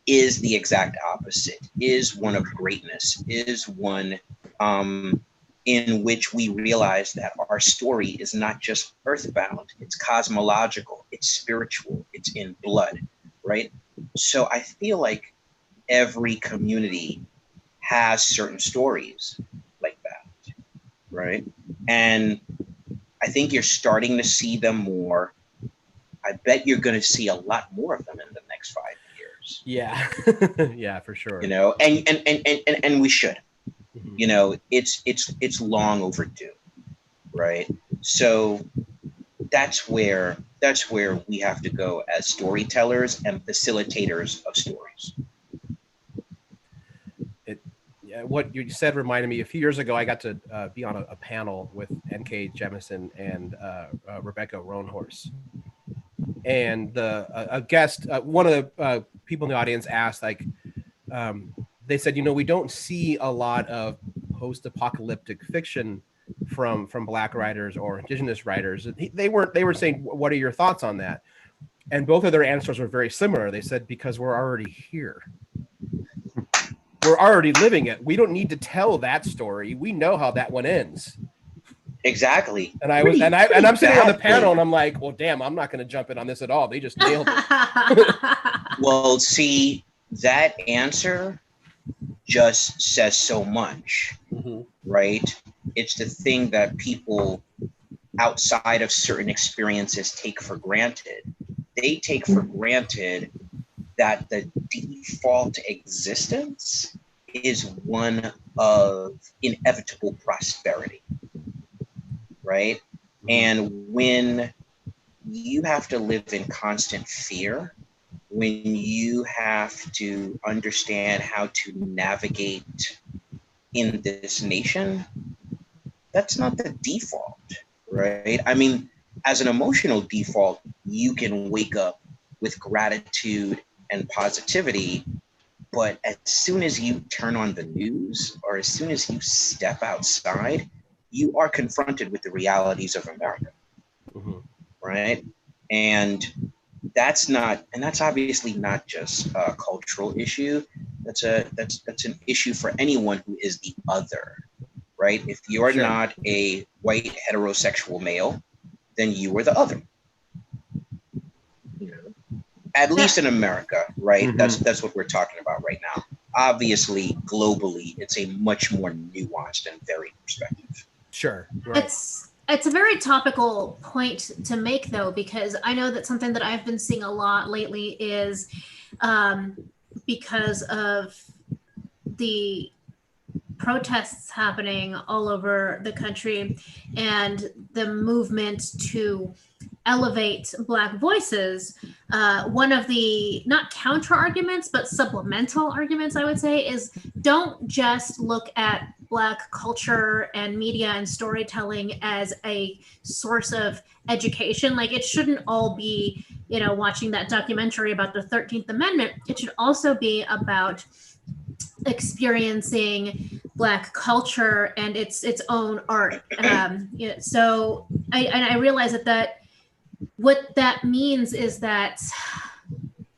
Speaker 2: is the exact opposite, is one of greatness, is one in which we realize that our story is not just earthbound, it's cosmological, it's spiritual, it's in blood, right? So I feel like every community has certain stories like that, right? And I think you're starting to see them more. I bet you're going to see a lot more of them in the next 5 years.
Speaker 1: Yeah, yeah, for sure.
Speaker 2: You know, and we should. Mm-hmm. You know, it's long overdue, right? So that's where we have to go as storytellers and facilitators of stories.
Speaker 1: What you said reminded me, a few years ago, I got to be on a panel with N.K. Jemisin and Rebecca Roanhorse. And a guest, one of the people in the audience asked, like, they said, we don't see a lot of post-apocalyptic fiction from Black writers or Indigenous writers. They were saying, what are your thoughts on that? And both of their answers were very similar. They said, because we're already here. We're already living it. We don't need to tell that story. We know how that one ends.
Speaker 2: Exactly.
Speaker 1: And I'm sitting on the panel and I'm like, well, damn, I'm not going to jump in on this at all. They just nailed it.
Speaker 2: Well, see, that answer just says so much, right? It's the thing that people outside of certain experiences take for granted. They take for granted that the default existence is one of inevitable prosperity, right? And when you have to live in constant fear, when you have to understand how to navigate in this nation, that's not the default, right? I mean, as an emotional default, you can wake up with gratitude and positivity, but as soon as you turn on the news or as soon as you step outside, you are confronted with the realities of America, right? And that's obviously not just a cultural issue. That's an issue for anyone who is the other, right? If you're not a white heterosexual male, then you are the other. At least in America, right? That's what we're talking about right now. Obviously, globally, it's a much more nuanced and varied perspective.
Speaker 1: Sure. Right.
Speaker 3: It's a very topical point to make, though, because I know that something that I've been seeing a lot lately is because of the protests happening all over the country and the movement to elevate Black voices. One of the, not counter arguments, but supplemental arguments, I would say, is don't just look at Black culture and media and storytelling as a source of education. Like, it shouldn't all be, watching that documentary about the 13th Amendment. It should also be about experiencing Black culture and its own art. So I realize that what that means is that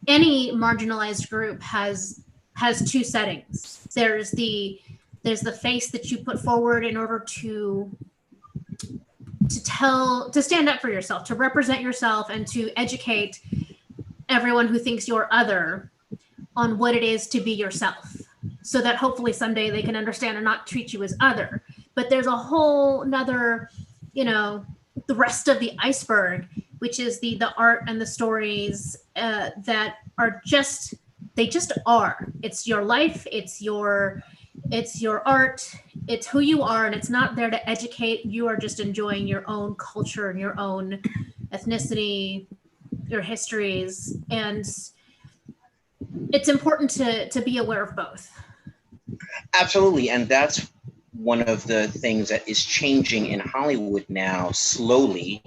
Speaker 3: any marginalized group has two settings. There's the face that you put forward in order to stand up for yourself, to represent yourself, and to educate everyone who thinks you're other on what it is to be yourself, so that hopefully someday they can understand and not treat you as other. But there's a whole nother, the rest of the iceberg, which is the art and the stories that are they just are. It's your life, it's your art, it's who you are, and it's not there to educate. You are just enjoying your own culture and your own ethnicity, your histories, and it's important to be aware of both.
Speaker 2: Absolutely, and that's one of the things that is changing in Hollywood now, slowly.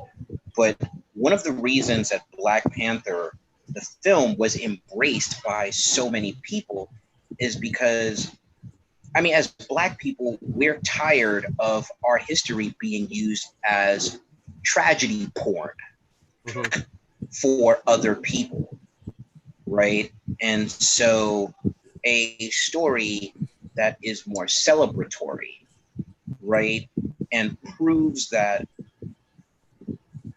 Speaker 2: But one of the reasons that Black Panther, the film, was embraced by so many people is because, I mean, as Black people, we're tired of our history being used as tragedy porn for other people, right? And so a story that is more celebratory, right, and proves that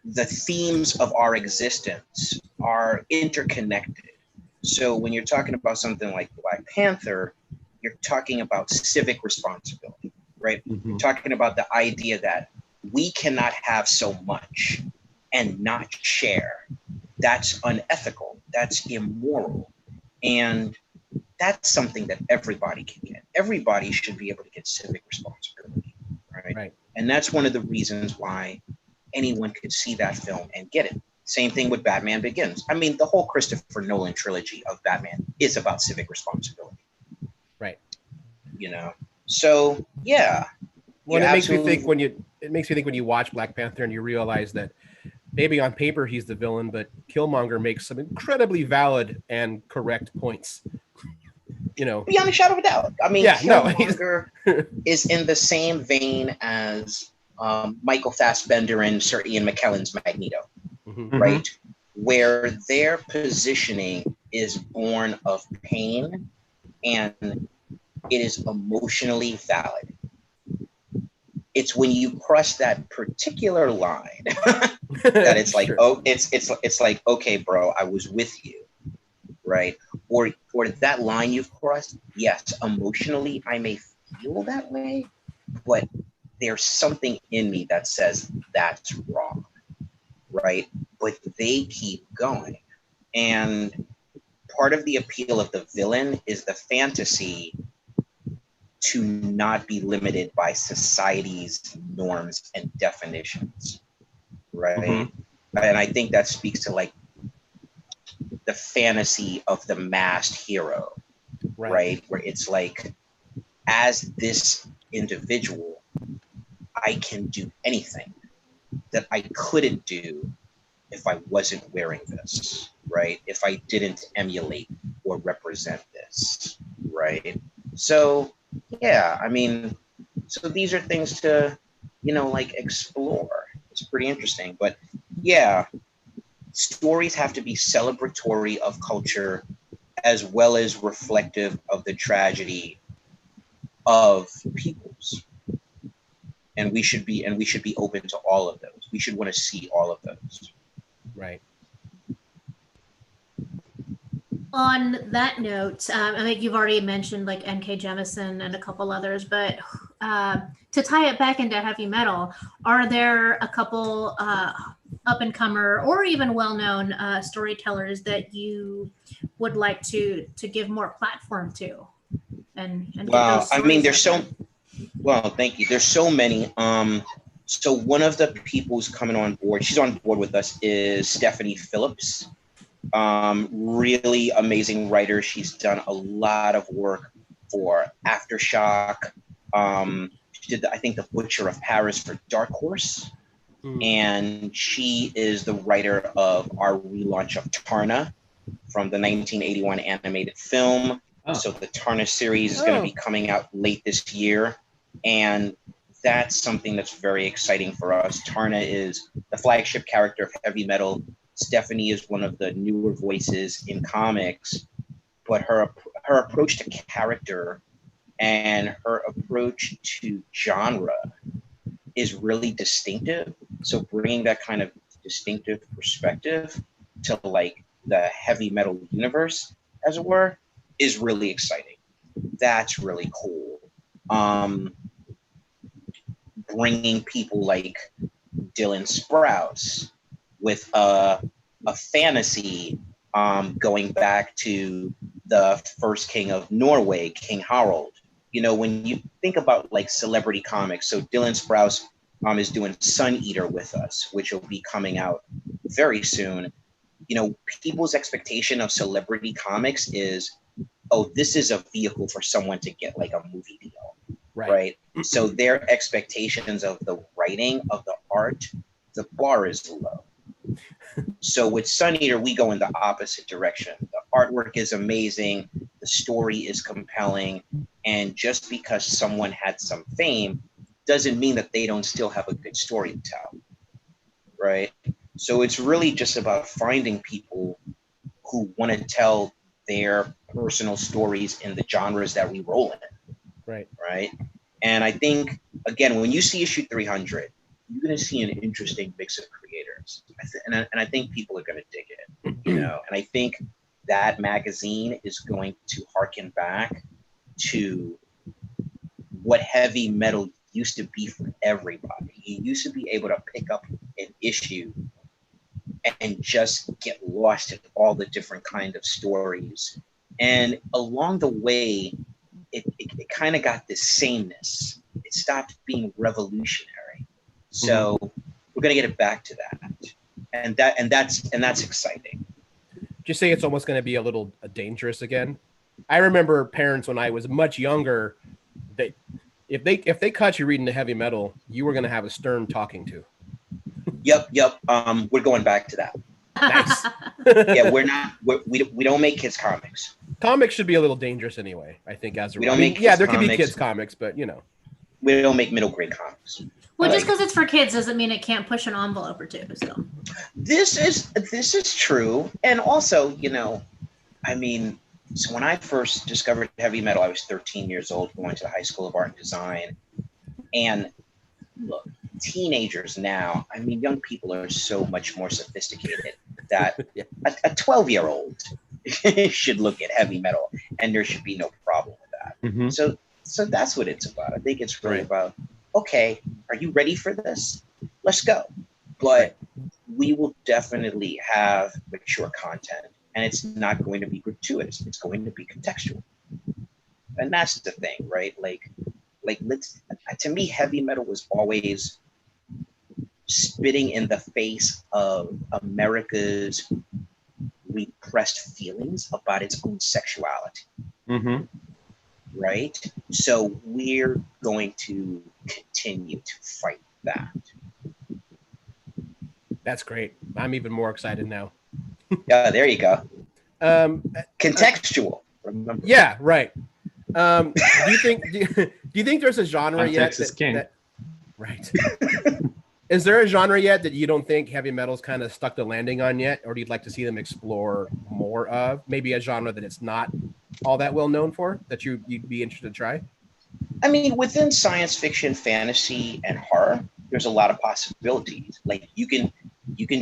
Speaker 2: the themes of our existence are interconnected. So when you're talking about something like Black Panther, you're talking about civic responsibility, right? You're talking about the idea that we cannot have so much and not share. That's unethical. That's immoral. And that's something that everybody can get. Everybody should be able to get civic responsibility, right? And that's one of the reasons why anyone could see that film and get it. Same thing with Batman Begins. I mean, the whole Christopher Nolan trilogy of Batman is about civic responsibility.
Speaker 1: Right.
Speaker 2: So yeah.
Speaker 1: Well, it makes me think when you watch Black Panther and you realize that maybe on paper he's the villain, but Killmonger makes some incredibly valid and correct points.
Speaker 2: Beyond a shadow of a doubt. I mean, Killmonger is in the same vein as Michael Fassbender and Sir Ian McKellen's Magneto, right? Where their positioning is born of pain and it is emotionally valid. It's when you cross that particular line that it's like, it's like, okay, bro, I was with you, right? Or that line you've crossed, yes, emotionally I may feel that way, but there's something in me that says that's wrong, right? But they keep going. And part of the appeal of the villain is the fantasy to not be limited by society's norms and definitions, right? Mm-hmm. And I think that speaks to like the fantasy of the masked hero, right? Where it's like, as this individual, I can do anything that I couldn't do if I wasn't wearing this, right? If I didn't emulate or represent this, right? So, yeah, I mean, so these are things to, you know, like explore. It's pretty interesting. But yeah, stories have to be celebratory of culture as well as reflective of the tragedy of peoples. And we should be open to all of those. We should want to see all of those.
Speaker 1: Right.
Speaker 3: On that note, I think you've already mentioned like N.K. Jemisin and a couple others, but to tie it back into heavy metal, are there a couple up-and-comer or even well-known storytellers that you would like to give more platform to? And
Speaker 2: well, I mean, there's so. Well, thank you. There's so many. So one of the people who's coming on board, she's on board with us, is Stephanie Phillips. Really amazing writer. She's done a lot of work for Aftershock. She did, I think, The Butcher of Paris for Dark Horse. And she is the writer of our relaunch of Tarna from the 1981 animated film. Oh. So the Tarna series is going to be coming out late this year. And that's something that's very exciting for us. Tarna is the flagship character of heavy metal. Stephanie is one of the newer voices in comics, but her approach to character and her approach to genre is really distinctive. So bringing that kind of distinctive perspective to like the heavy metal universe, as it were, is really exciting. That's really cool. Bringing people like Dylan Sprouse with a fantasy going back to the first king of Norway, King Harald. You know, when you think about like celebrity comics, so Dylan Sprouse is doing Sun Eater with us, which will be coming out very soon. You know, people's expectation of celebrity comics is, oh, this is a vehicle for someone to get like a movie deal, right? So their expectations of the writing, of the art, the bar is low. So with Sun Eater, we go in the opposite direction. The artwork is amazing, the story is compelling, and just because someone had some fame doesn't mean that they don't still have a good story to tell, right? So it's really just about finding people who want to tell their personal stories in the genres that we roll in. Right. And I think, again, when you see issue 300, you're going to see an interesting mix of creators. And I think people are going to dig it, you know? And I think that magazine is going to harken back to what heavy metal used to be for everybody. You used to be able to pick up an issue and just get lost in all the different kind of stories. And along the way, it kind of got this sameness. It stopped being revolutionary. So we're gonna get it back to that. And that's exciting.
Speaker 1: Just say it's almost gonna be a little dangerous again. I remember parents when I was much younger, if they caught you reading the heavy metal, you were gonna have a stern talking to.
Speaker 2: Yep. We're going back to that.
Speaker 1: Nice.
Speaker 2: Yeah, we don't make kids comics.
Speaker 1: Comics should be a little dangerous anyway, I think, as a
Speaker 2: we don't make kids
Speaker 1: there
Speaker 2: comics.
Speaker 1: Could be kids comics, but you know.
Speaker 2: We don't make middle grade comics.
Speaker 3: Well, just because it's for kids doesn't mean it can't push an envelope or two. So
Speaker 2: this is true. And also, you know, I mean, so when I first discovered heavy metal, I was 13 years old, going to the High School of Art and Design. And look, teenagers now, I mean, young people are so much more sophisticated that a 12-year-old should look at heavy metal and there should be no problem with that. So that's what it's about. I think it's really about okay, are you ready for this? Let's go. But we will definitely have mature content, and it's not going to be gratuitous. It's going to be contextual. And that's the thing, right? Like let's, to me, heavy metal was always spitting in the face of America's repressed feelings about its own sexuality.
Speaker 4: Mm-hmm.
Speaker 2: Right? So we're going to continue to fight that.
Speaker 1: That's great. I'm even more excited now.
Speaker 2: Yeah, there you go.
Speaker 1: Contextual.
Speaker 2: Remember.
Speaker 1: Yeah, right. Do you think there's a genre yet that right? Is there a genre yet that you don't think heavy metal's kind of stuck the landing on yet, or do you like to see them explore more of? Maybe a genre that it's not all that well known for that you'd be interested to try?
Speaker 2: I mean, within science fiction, fantasy, and horror, there's a lot of possibilities. Like you can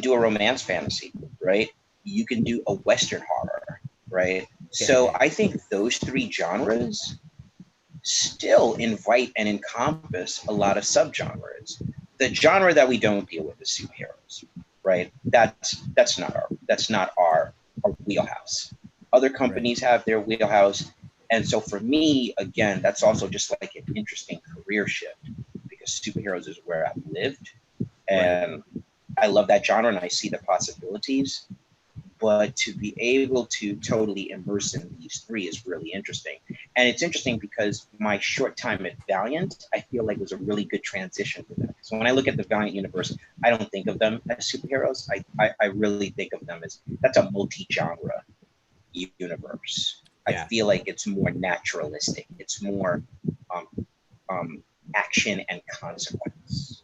Speaker 2: do a romance fantasy, right? You can do a Western horror, right? So I think those three genres still invite and encompass a lot of subgenres. The genre that we don't deal with is superheroes, right? That's not our wheelhouse. Other companies have their wheelhouse. And so for me, again, that's also just like an interesting career shift because superheroes is where I've lived. And I love that genre and I see the possibilities. But to be able to totally immerse in these three is really interesting. And it's interesting because my short time at Valiant, I feel like was a really good transition for them. So when I look at the Valiant universe, I don't think of them as superheroes. I really think of them as, that's a multi-genre universe. I feel like it's more naturalistic. It's more action and consequence.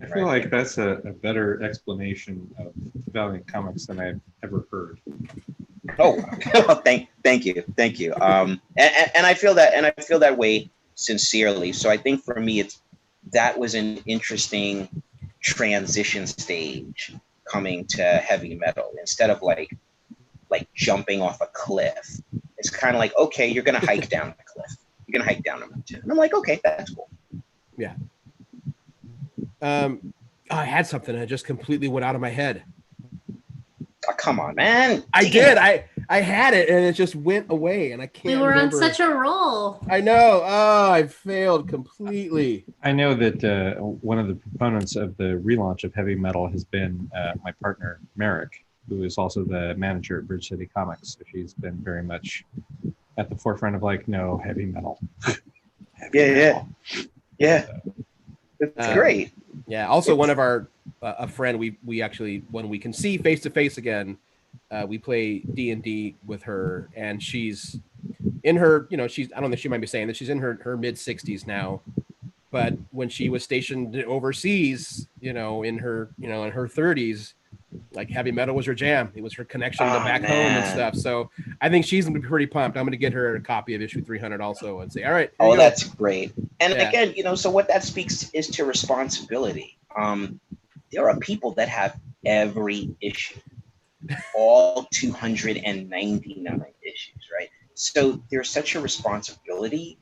Speaker 4: I feel like that's a better explanation of Valiant Comics than I've ever heard.
Speaker 2: Oh, thank you. And I feel that way sincerely. So I think for me, that was an interesting transition stage coming to heavy metal instead of like jumping off a cliff. It's kind of like, okay, you're gonna hike down the cliff. You're gonna hike down a mountain. And I'm like, okay, that's cool.
Speaker 1: Yeah. I had something and it just completely went out of my head.
Speaker 2: Oh, come on, man.
Speaker 1: I did. I had it and it just went away and I can't remember.
Speaker 3: We were on such a roll.
Speaker 1: I know. Oh, I failed completely.
Speaker 4: I know that one of the proponents of the relaunch of heavy metal has been my partner, Merrick, who is also the manager at Bridge City Comics. So she's been very much at the forefront of like, no, heavy metal.
Speaker 2: Yeah. It's great.
Speaker 1: Yeah. Also, one of our a friend we actually, when we can see face to face again, we play D&D with her, and she's in her, she's, I don't think she might be saying that she's in her mid 60s now, but when she was stationed overseas, in her 30s, like heavy metal was her jam. It was her connection to back home and stuff. So I think she's gonna be pretty pumped. I'm gonna get her a copy of issue 300 also and say, all right.
Speaker 2: Oh, that's great. And again, so what that speaks is to responsibility. There are people that have every issue, all 299 issues, right? So there's such a responsibility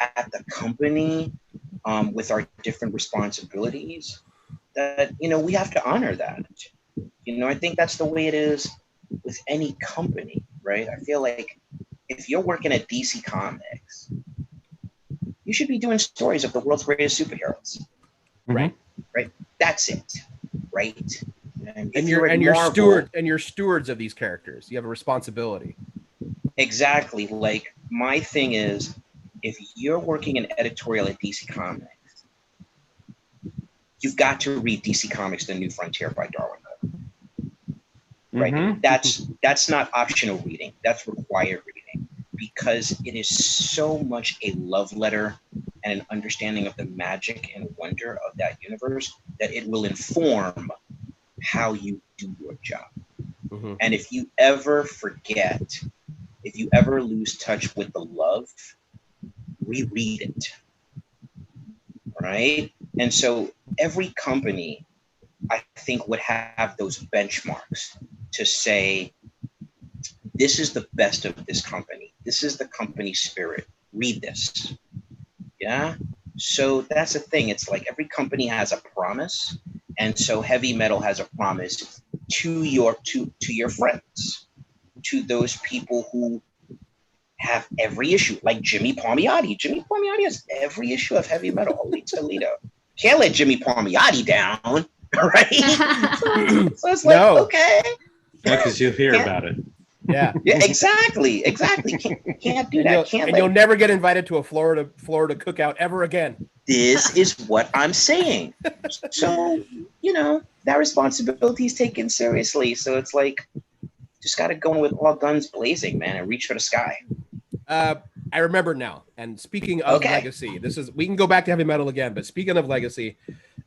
Speaker 2: at the company with our different responsibilities that, we have to honor that. I think that's the way it is with any company, right? I feel like if you're working at DC Comics, you should be doing stories of the world's greatest superheroes.
Speaker 1: Right.
Speaker 2: Right. That's it. Right.
Speaker 1: And you're stewards of these characters. You have a responsibility.
Speaker 2: Exactly. Like my thing is, if you're working in editorial at DC Comics, you've got to read DC Comics: The New Frontier by Darwin Cook. Right. Mm-hmm. That's not optional reading. That's required reading because it is so much a love letter and an understanding of the magic and wonder of that universe that it will inform how you do your job. Mm-hmm. And if you ever forget, if you ever lose touch with the love, reread it. Right? And so every company, I think, would have those benchmarks to say, this is the best of this company. This is the company spirit. Read this. Yeah. So that's the thing. It's like every company has a promise, and so heavy metal has a promise to your friends, to those people who have every issue, like Jimmy Palmiotti. Jimmy Palmiotti has every issue of heavy metal. Holy Toledo. Can't let Jimmy Palmiotti down, right? So it's like,
Speaker 1: No.
Speaker 2: okay.
Speaker 4: Because you'll hear about it.
Speaker 1: Yeah.
Speaker 2: Yeah, exactly. Can't do that.
Speaker 1: You'll never get invited to a Florida cookout ever again.
Speaker 2: This is what I'm saying. So, that responsibility is taken seriously. So it's like, just got to go in with all guns blazing, man, and reach for the sky.
Speaker 1: I remember now. And speaking of legacy, we can go back to heavy metal again, but speaking of legacy,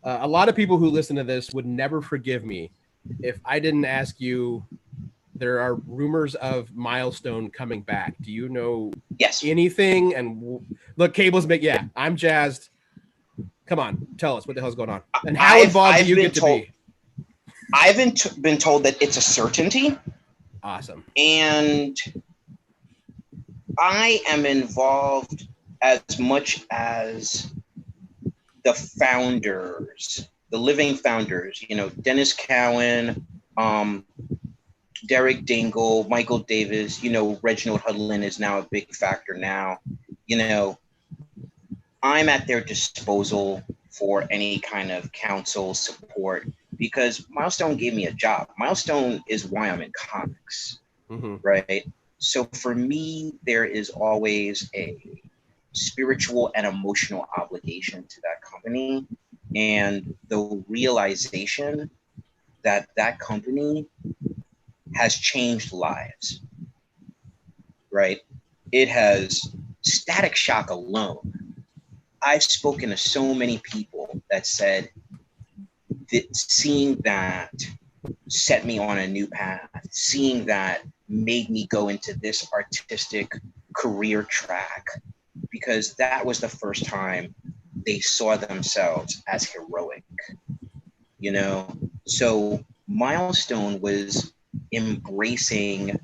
Speaker 1: a lot of people who listen to this would never forgive me if I didn't ask you. There are rumors of Milestone coming back. Do you know anything? And look, Cable's big. Yeah, I'm jazzed. Come on, tell us what the hell's going on. And how involved do you get to be?
Speaker 2: I've been told that it's a certainty.
Speaker 1: Awesome. And
Speaker 2: I am involved as much as the founders, the living founders, Dennis Cowan, Derek Dingle, Michael Davis, Reginald Hudlin is now a big factor now. I'm at their disposal for any kind of counsel, support, because Milestone gave me a job. Milestone is why I'm in comics, right? So for me, there is always a spiritual and emotional obligation to that company. And the realization that that company has changed lives, right? It has Static Shock alone. I've spoken to so many people that said that seeing that set me on a new path, seeing that made me go into this artistic career track, because that was the first time they saw themselves as heroic, So Milestone was embracing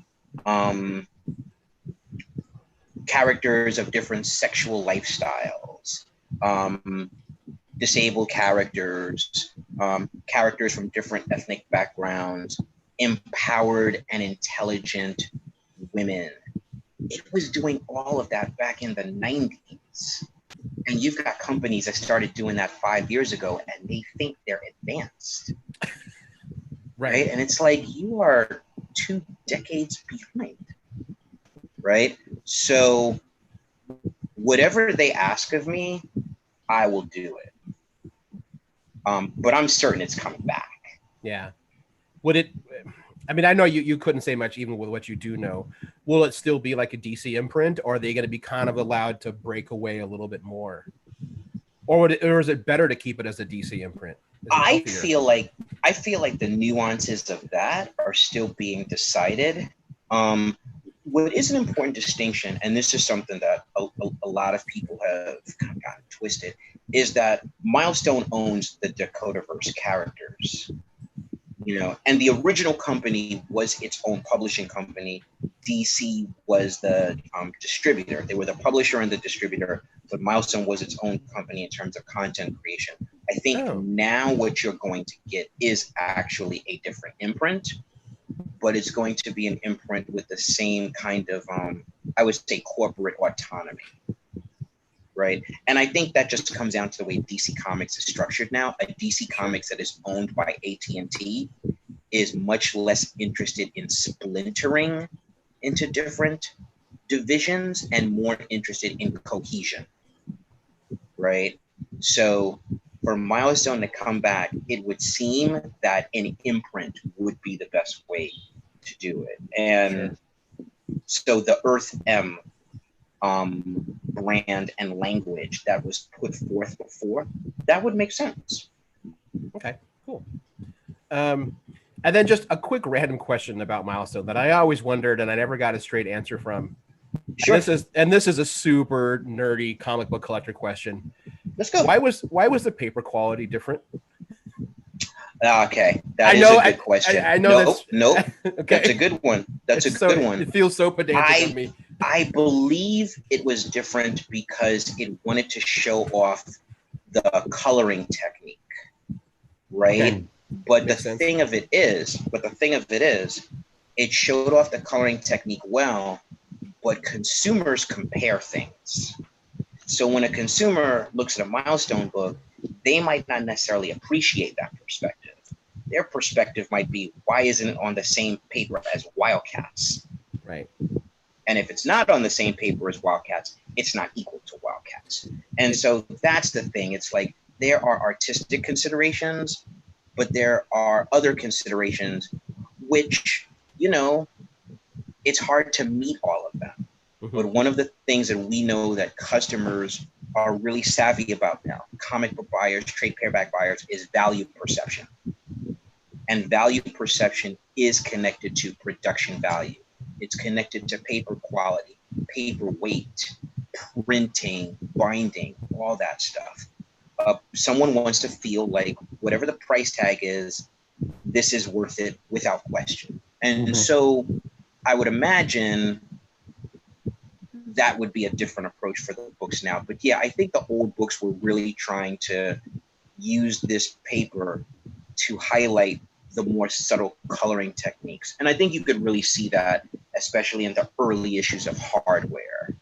Speaker 2: characters of different sexual lifestyles, disabled characters, characters from different ethnic backgrounds, empowered and intelligent women. It was doing all of that back in the 90s. And you've got companies that started doing that 5 years ago, and they think they're advanced. Right? And it's like, you are 2 decades behind. Right? So whatever they ask of me, I will do it. But I'm certain it's coming back.
Speaker 1: Yeah. I know you couldn't say much even with what you do know. Will it still be like a DC imprint, or are they going to be kind of allowed to break away a little bit more? Or is it better to keep it as a DC imprint?
Speaker 2: I feel like the nuances of that are still being decided. What is an important distinction, and this is something that a lot of people have kind of gotten twisted, is that Milestone owns the Dakotaverse characters. And the original company was its own publishing company. DC was the distributor. They were the publisher and the distributor, but Milestone was its own company in terms of content creation. I think now what you're going to get is actually a different imprint, but it's going to be an imprint with the same kind of, I would say, corporate autonomy. Right. And I think that just comes down to the way DC Comics is structured now. A DC Comics that is owned by AT&T is much less interested in splintering into different divisions and more interested in cohesion. Right. So for Milestone to come back, it would seem that an imprint would be the best way to do it. And so the Earth M brand and language that was put forth before, that would make sense.
Speaker 1: Okay, cool. And then just a quick random question about Milestone that I always wondered and I never got a straight answer from. Sure. This is a super nerdy comic book collector question.
Speaker 2: Let's go.
Speaker 1: Why was the paper quality different?
Speaker 2: Okay, that is a good question.
Speaker 1: I know.
Speaker 2: Nope.
Speaker 1: Okay.
Speaker 2: That's a good one. That's a good one.
Speaker 1: It feels so pedantic to me.
Speaker 2: I believe it was different because it wanted to show off the coloring technique, right?
Speaker 1: Okay.
Speaker 2: But
Speaker 1: Makes
Speaker 2: the
Speaker 1: sense.
Speaker 2: thing of it is, it showed off the coloring technique well, but consumers compare things. So when a consumer looks at a milestone book, they might not necessarily appreciate that perspective. Their perspective might be, why isn't it on the same paper as Wildcats?
Speaker 1: Right.
Speaker 2: And if it's not on the same paper as Wildcats, it's not equal to Wildcats. And so that's the thing. It's like there are artistic considerations, but there are other considerations which, you know, it's hard to meet all of them.
Speaker 1: Mm-hmm.
Speaker 2: But one of the things that we know that customers are really savvy about now, comic book buyers, trade paperback buyers, is value perception. And value perception is connected to production value. It's connected to paper quality, paper weight, printing, binding, all that stuff. Someone wants to feel like whatever the price tag is, this is worth it without question. And so I would imagine that would be a different approach for the books now. But yeah, I think the old books were really trying to use this paper to highlight the more subtle coloring techniques. And I think you could really see that, especially in the early issues of Hardware.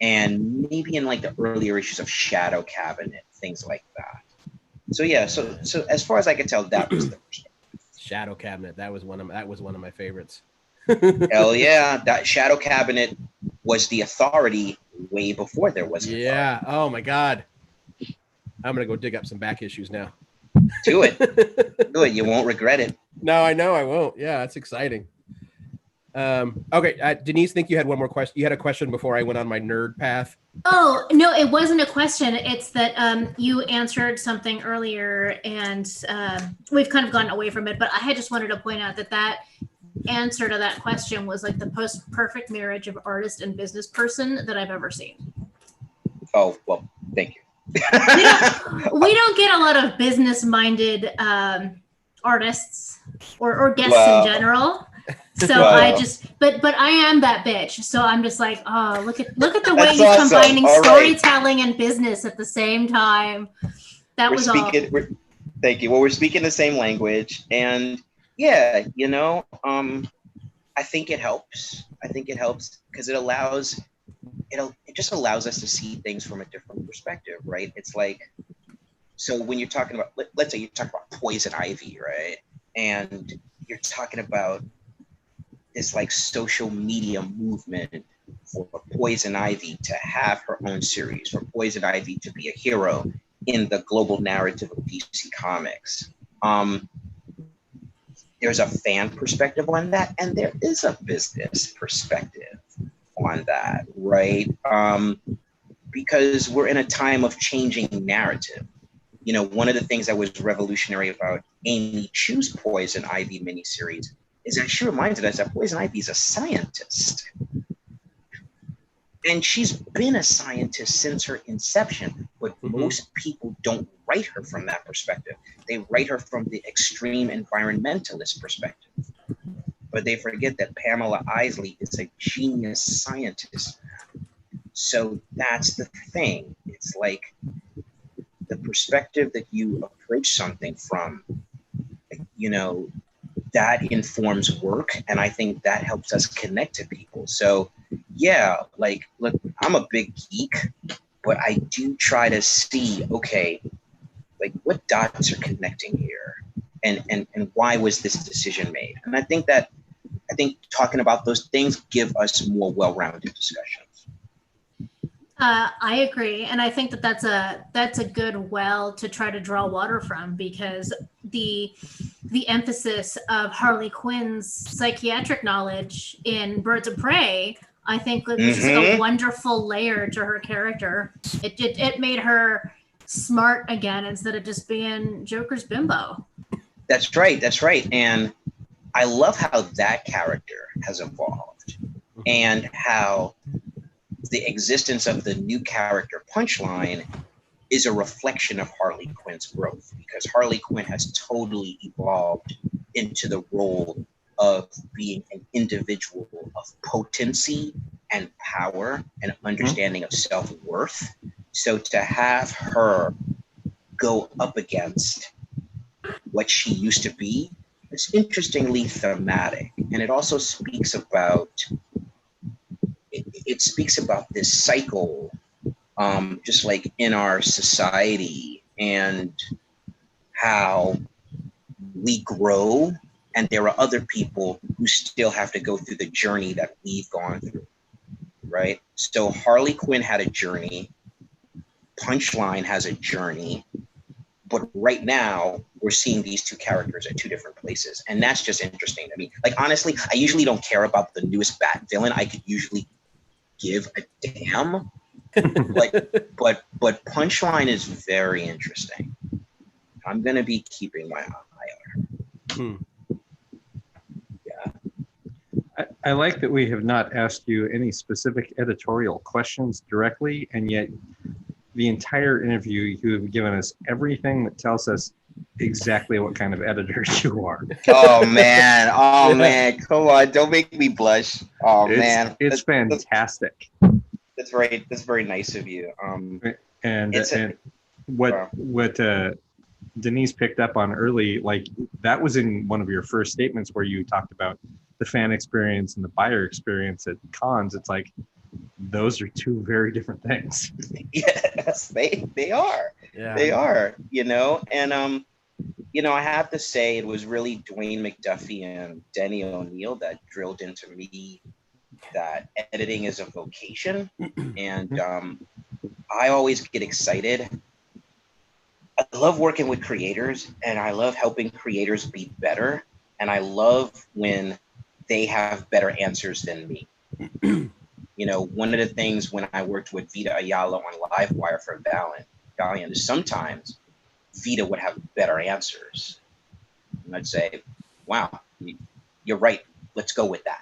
Speaker 2: And maybe in like the earlier issues of Shadow Cabinet, things like that. So yeah, so as far as I can tell, that was the perspective.
Speaker 1: Shadow Cabinet. That was one of my favorites.
Speaker 2: Hell yeah, that Shadow Cabinet was the authority way before there was an authority.
Speaker 1: Oh my God. I'm gonna go dig up some back issues now.
Speaker 2: Do it. Do it. You won't regret it.
Speaker 1: No, I know I won't. Yeah, that's exciting. Okay, Denise, I think you had one more question. You had a question before I went on my nerd path.
Speaker 3: Oh, no, it wasn't a question. It's that you answered something earlier, and we've kind of gone away from it, but I had just wanted to point out that answer to that question was like the most perfect marriage of artist and business person that I've ever seen.
Speaker 2: Oh, well, thank you.
Speaker 3: we don't get a lot of business-minded artists or guests in general. So but I am that bitch. So I'm just like, oh, look at the way he's combining storytelling and business at the same time.
Speaker 2: Thank you. Well, we're speaking the same language, and yeah, you know, I think it helps. I think it helps because it just allows us to see things from a different perspective, right? It's like, so when you're talking about, let's say you talk about Poison Ivy, right? And you're talking about this like social media movement for Poison Ivy to have her own series, for Poison Ivy to be a hero in the global narrative of DC Comics. There's a fan perspective on that, and there is a business perspective on that, right? Because we're in a time of changing narrative. You know, one of the things that was revolutionary about Amy Chu's Poison Ivy miniseries is that she reminded us that Poison Ivy is a scientist. And she's been a scientist since her inception, but most people don't write her from that perspective. They write her from the extreme environmentalist perspective. But they forget that Pamela Isley is a genius scientist. So that's the thing. It's like the perspective that you approach something from, you know, that informs work. And I think that helps us connect to people. So yeah, like, look, I'm a big geek, but I do try to see, okay, like what dots are connecting here and why was this decision made? And I think talking about those things give us more well-rounded discussions.
Speaker 3: I agree, and I think that's a good well to try to draw water from, because the emphasis of Harley Quinn's psychiatric knowledge in Birds of Prey, I think, was just a wonderful layer to her character. It made her smart again instead of just being Joker's bimbo. That's
Speaker 2: right, and I love how that character has evolved, and how the existence of the new character Punchline is a reflection of Harley Quinn's growth, because Harley Quinn has totally evolved into the role of being an individual of potency and power and understanding of self-worth. So to have her go up against what she used to be, it's interestingly thematic. And it also speaks about, it speaks about this cycle, just like in our society, and how we grow, and there are other people who still have to go through the journey that we've gone through, right? So Harley Quinn had a journey, Punchline has a journey, but right now we're seeing these two characters at two different places, and that's just interesting to me. Like, honestly, I usually don't care about the newest Bat villain. I could usually give a damn, but Punchline is very interesting. I'm gonna be keeping my eye on her. Yeah.
Speaker 4: I like that we have not asked you any specific editorial questions directly, and yet the entire interview you have given us everything that tells us exactly what kind of editor you are.
Speaker 2: Oh man, man, come on, don't make me blush. Man,
Speaker 4: it's fantastic.
Speaker 2: That's very nice of you.
Speaker 4: And what Denise picked up on early, like that was in one of your first statements where you talked about the fan experience and the buyer experience at cons. It's like those are two very different things.
Speaker 2: Yes, they are. Yeah. They are, and I have to say it was really Dwayne McDuffie and Denny O'Neil that drilled into me that editing is a vocation. And I always get excited. I love working with creators, and I love helping creators be better. And I love when they have better answers than me. One of the things when I worked with Vita Ayala on Livewire for Valiant is sometimes Vita would have better answers. And I'd say, wow, you're right. Let's go with that.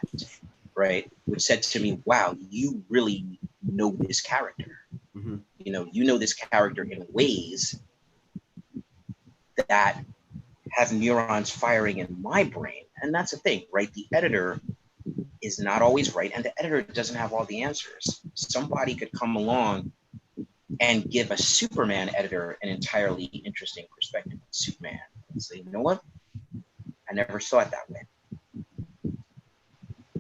Speaker 2: Right? Which said to me, wow, you really know this character. Mm-hmm. You know this character in ways that have neurons firing in my brain. And that's the thing, right? The editor is not always right, and the editor doesn't have all the answers. Somebody could come along and give a Superman editor an entirely interesting perspective on Superman and say, you know what? I never saw it that way.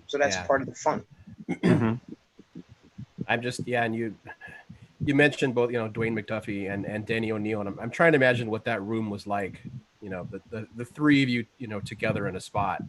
Speaker 2: So that's part of the fun.
Speaker 1: Mm-hmm. I'm just, and you mentioned both, Dwayne McDuffie and Danny O'Neil, and I'm trying to imagine what that room was like, the three of you, together in a spot.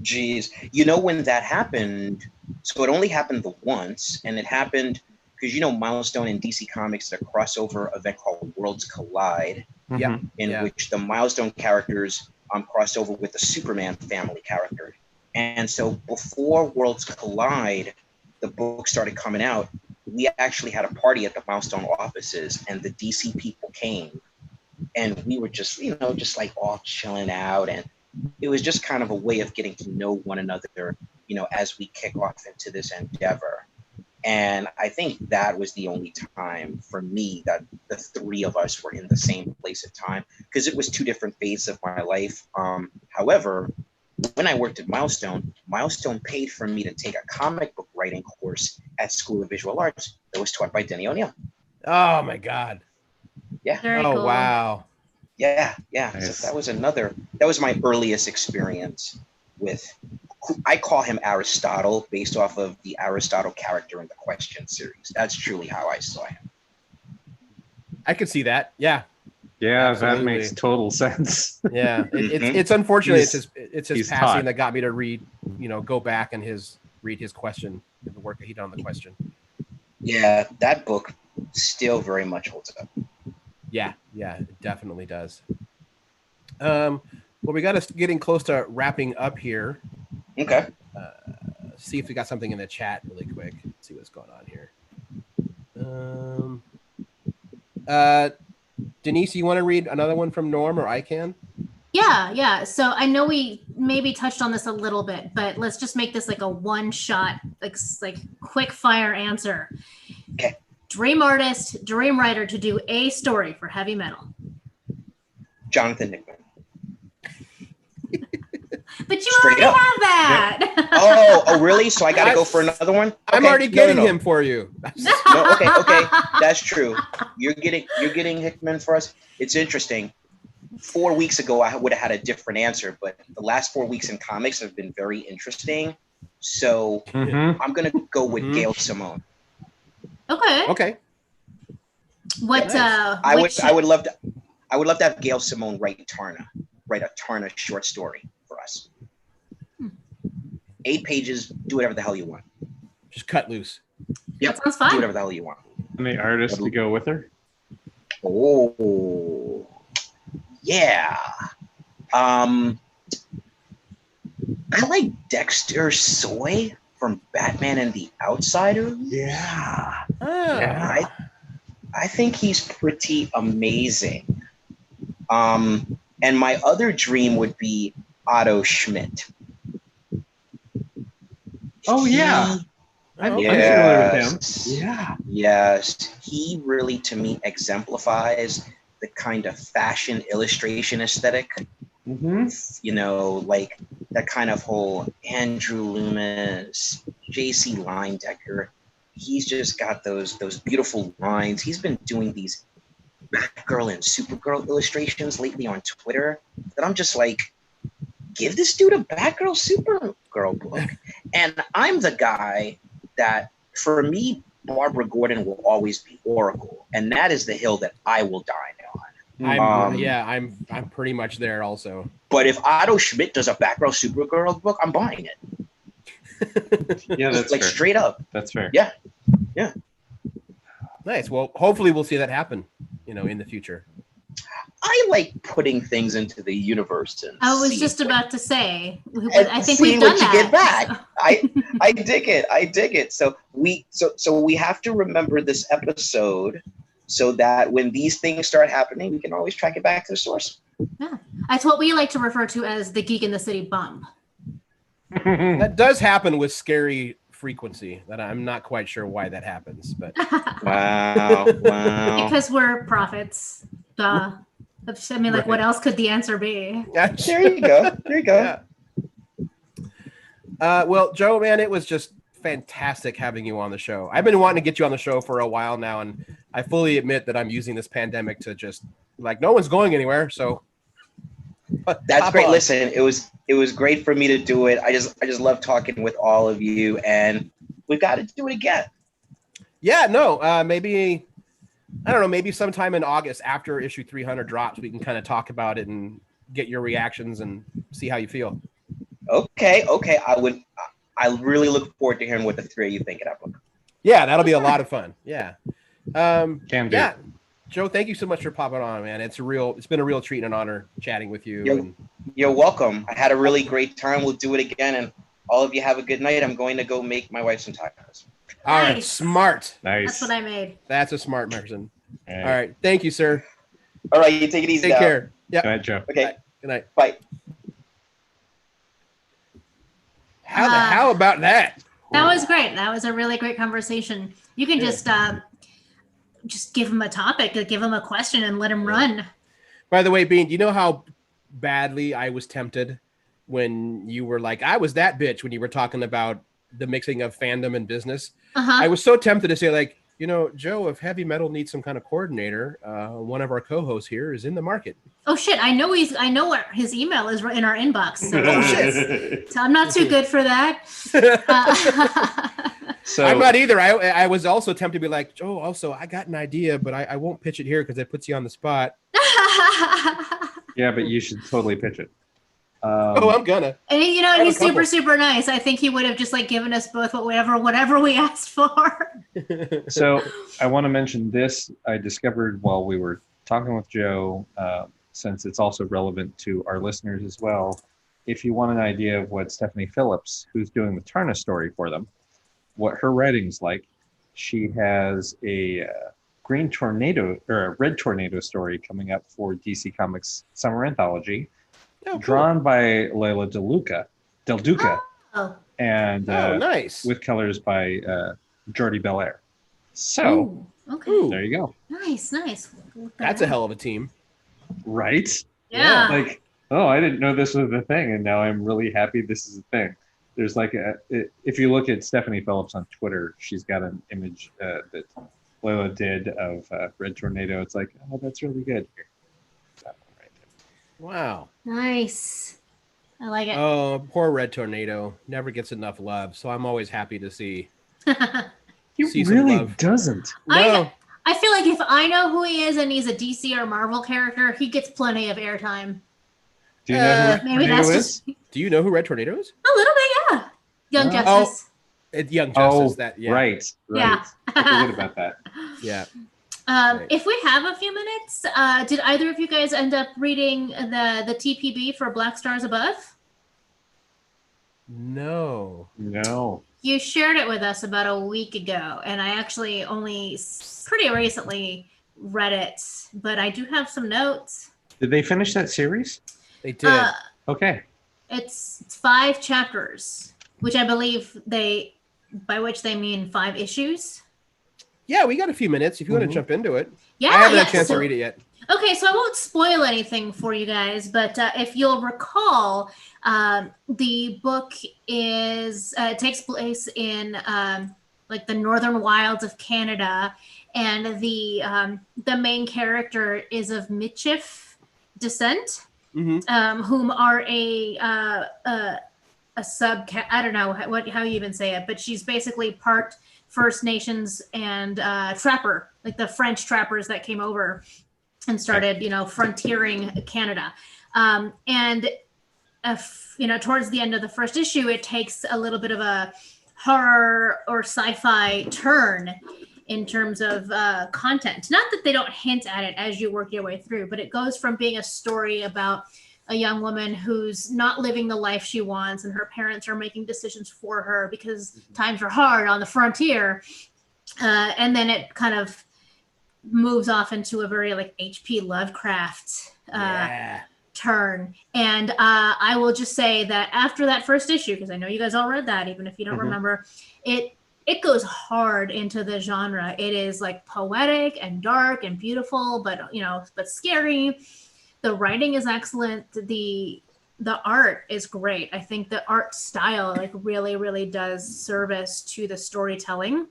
Speaker 2: Geez, when that happened, so it only happened the once, and it happened because Milestone in DC Comics is a crossover event called Worlds Collide, which the Milestone characters crossed over with the Superman family character. And so before Worlds Collide, the book started coming out, we actually had a party at the Milestone offices, and the DC people came, and we were just, just like all chilling out, and it was just kind of a way of getting to know one another, as we kick off into this endeavor. And I think that was the only time for me that the three of us were in the same place at time, because it was two different phases of my life. However, when I worked at Milestone paid for me to take a comic book writing course at School of Visual Arts that was taught by Denny O'Neil.
Speaker 1: Oh my God.
Speaker 2: Yeah.
Speaker 3: Very
Speaker 1: cool.
Speaker 2: Wow. Yeah.
Speaker 4: Nice.
Speaker 2: So that was my earliest experience with, I call him Aristotle based off of the Aristotle character in the Question series. That's truly how I saw him.
Speaker 1: I could see that. Yeah.
Speaker 4: Yeah,
Speaker 1: Absolutely.
Speaker 4: that makes total sense.
Speaker 1: Yeah, it's unfortunate. It's his passing
Speaker 4: taught.
Speaker 1: that got me to read, go back and read his question, the work that he done on the Question.
Speaker 2: Yeah, that book still very much holds up.
Speaker 1: Yeah, it definitely does. Well, we got us getting close to wrapping up here.
Speaker 2: Okay.
Speaker 1: See if we got something in the chat really quick. Let's see what's going on here. Denise, you want to read another one from Norm, or I can?
Speaker 3: Yeah. So I know we maybe touched on this a little bit, but let's just make this like a one-shot, like quick fire answer.
Speaker 2: Okay.
Speaker 3: Dream artist, dream writer to do a story for heavy metal.
Speaker 2: Jonathan Hickman.
Speaker 3: But you already have that.
Speaker 2: Oh, really? So I got to go for another one?
Speaker 1: I'm already getting him for you.
Speaker 2: No, okay. That's true. You're getting Hickman for us. It's interesting. 4 weeks ago, I would have had a different answer, but the last 4 weeks in comics have been very interesting. So I'm gonna go with Gail Simone.
Speaker 3: Okay. What?
Speaker 1: Nice.
Speaker 2: I would love to have Gail Simone write a Tarna short story for us. 8 pages. Do whatever the hell you want.
Speaker 1: Just cut loose.
Speaker 2: Yep.
Speaker 3: That sounds fun.
Speaker 2: Do whatever the hell you want.
Speaker 5: And the artist to go with her.
Speaker 2: Oh, yeah. I like Dexter Soy from Batman and the Outsiders.
Speaker 5: Yeah.
Speaker 1: Yeah.
Speaker 2: I think he's pretty amazing. And my other dream would be Otto Schmidt.
Speaker 5: Oh, yeah. I'm familiar with him. Yeah.
Speaker 2: Yes. He really, to me, exemplifies the kind of fashion illustration aesthetic. You know, like that kind of whole Andrew Loomis, J.C. Linedecker. He's just got those beautiful lines. He's been doing these Batgirl and Supergirl illustrations lately on Twitter that I'm just like, give this dude a Batgirl Supergirl book. And I'm the guy that, for me, Barbara Gordon will always be Oracle, and that is the hill that I will die on.
Speaker 1: I'm pretty much there also.
Speaker 2: But if Otto Schmidt does a Batgirl Supergirl book, I'm buying it.
Speaker 5: Yeah, that's
Speaker 2: like
Speaker 5: fair.
Speaker 2: straight up.
Speaker 5: That's fair.
Speaker 2: Yeah.
Speaker 1: Nice. Well, hopefully we'll see that happen, in the future.
Speaker 2: I like putting things into the universe. And
Speaker 3: I was just about to say, I think we've done that.
Speaker 2: You get back. I dig it. So we have to remember this episode so that when these things start happening, we can always track it back to the source.
Speaker 3: Yeah, that's what we like to refer to as the Geek in the City bump.
Speaker 1: That does happen with scary frequency. That I'm not quite sure why that happens, but
Speaker 2: wow.
Speaker 3: Because we're prophets. Duh. I mean, like, what else could the answer be?
Speaker 2: There you go.
Speaker 1: Yeah. Well, Joe, man, it was just fantastic having you on the show. I've been wanting to get you on the show for a while now, and I fully admit that I'm using this pandemic to just, like, no one's going anywhere, so
Speaker 2: that's great. Listen, it was great for me to do it. I just love talking with all of you, and we've got to do it again.
Speaker 1: Yeah, no, maybe, I don't know, maybe sometime in August after issue 300 drops, we can kind of talk about it and get your reactions and see how you feel.
Speaker 2: Okay. I really look forward to hearing what the three of you think of that book.
Speaker 1: Yeah, that'll be a lot of fun. Yeah.
Speaker 5: Can do.
Speaker 1: Yeah. Joe, thank you so much for popping on, man. It's been a real treat and an honor chatting with you.
Speaker 2: You're welcome. I had a really great time. We'll do it again, and all of you have a good night. I'm going to go make my wife some tacos.
Speaker 1: All right, smart.
Speaker 5: Nice.
Speaker 3: That's what I made.
Speaker 1: That's a smart person. All right. Thank you, sir.
Speaker 2: All right, you take it easy.
Speaker 1: Take care. Yeah.
Speaker 5: Good night, Joe.
Speaker 2: Okay.
Speaker 1: Bye. Good night.
Speaker 2: Bye.
Speaker 1: How the hell about that?
Speaker 3: That was great. That was a really great conversation. You can just give him a topic, give him a question, and let him run.
Speaker 1: By the way, Bean, do you know how badly I was tempted when you were like, I was that bitch when you were talking about the mixing of fandom and business? I was so tempted to say, like, Joe, if heavy metal needs some kind of coordinator, one of our co-hosts here is in the market.
Speaker 3: Oh shit! I know what his email is in our inbox. So, oh shit! So I'm not too good for that.
Speaker 5: So
Speaker 1: I'm not either. I was also tempted to be like, Joe. Also, I got an idea, but I won't pitch it here because it puts you on the spot.
Speaker 5: Yeah, but you should totally pitch it.
Speaker 1: I'm gonna.
Speaker 3: And he's super, super nice. I think he would have just given us both whatever we asked for.
Speaker 5: So I want to mention this. I discovered while we were talking with Joe, since it's also relevant to our listeners as well. If you want an idea of what Stephanie Phillips, who's doing the Tarna story for them, what her writing's like, she has a green tornado or a red tornado story coming up for DC Comics Summer Anthology.
Speaker 1: Oh, cool.
Speaker 5: Drawn by Leila Del Duca, and
Speaker 1: nice,
Speaker 5: with colors by Jordi Belair. So, there you go.
Speaker 3: Nice.
Speaker 1: That's a hell of a team,
Speaker 5: right?
Speaker 3: Yeah.
Speaker 5: Like, I didn't know this was a thing, and now I'm really happy this is a thing. There's like if you look at Stephanie Phillips on Twitter, she's got an image that Lola did of Red Tornado. It's like, oh, that's really good. Here, that one right there.
Speaker 1: Wow.
Speaker 3: Nice. I like it.
Speaker 1: Oh, poor Red Tornado. Never gets enough love. So I'm always happy to see.
Speaker 5: He
Speaker 1: some
Speaker 5: really
Speaker 1: love.
Speaker 5: doesn't.
Speaker 1: No.
Speaker 3: I feel like if I know who he is and he's a DC or Marvel character, he gets plenty of airtime.
Speaker 5: Do you know who
Speaker 3: Maybe
Speaker 5: Tornado
Speaker 3: that's
Speaker 5: is?
Speaker 3: just
Speaker 1: Do you know who Red Tornado is?
Speaker 3: a little bit, yeah. Young
Speaker 5: Oh.
Speaker 3: Justice.
Speaker 1: It's Young Justice.
Speaker 5: Oh,
Speaker 1: that yeah.
Speaker 5: right.
Speaker 3: Yeah.
Speaker 5: I forget about that.
Speaker 1: Yeah.
Speaker 3: Right. If we have a few minutes, did either of you guys end up reading the TPB for Black Stars Above?
Speaker 1: No.
Speaker 5: No.
Speaker 3: You shared it with us about a week ago, and I actually only pretty recently read it, but I do have some notes.
Speaker 5: Did they finish that series?
Speaker 1: They did.
Speaker 5: Okay.
Speaker 3: It's 5 chapters, which I believe by which they mean 5 issues.
Speaker 1: Yeah, we got a few minutes if you want to jump into it.
Speaker 3: Yeah,
Speaker 1: I haven't had a chance to read it yet.
Speaker 3: Okay, so I won't spoil anything for you guys, but if you'll recall, the book takes place in like the northern wilds of Canada, and the main character is of Michif descent, whom are a I don't know how you even say it, but she's basically part First Nations and trapper, like the French trappers that came over and started, frontiering Canada. And towards the end of the first issue, it takes a little bit of a horror or sci-fi turn in terms of content. Not that they don't hint at it as you work your way through, but it goes from being a story about a young woman who's not living the life she wants, and her parents are making decisions for her because times are hard on the frontier. And then it kind of moves off into a very like H.P. Lovecraft turn. And I will just say that after that first issue, because I know you guys all read that, even if you don't remember, it goes hard into the genre. It is like poetic and dark and beautiful, but scary. The writing is excellent. The art is great. I think the art style like really, really does service to the storytelling.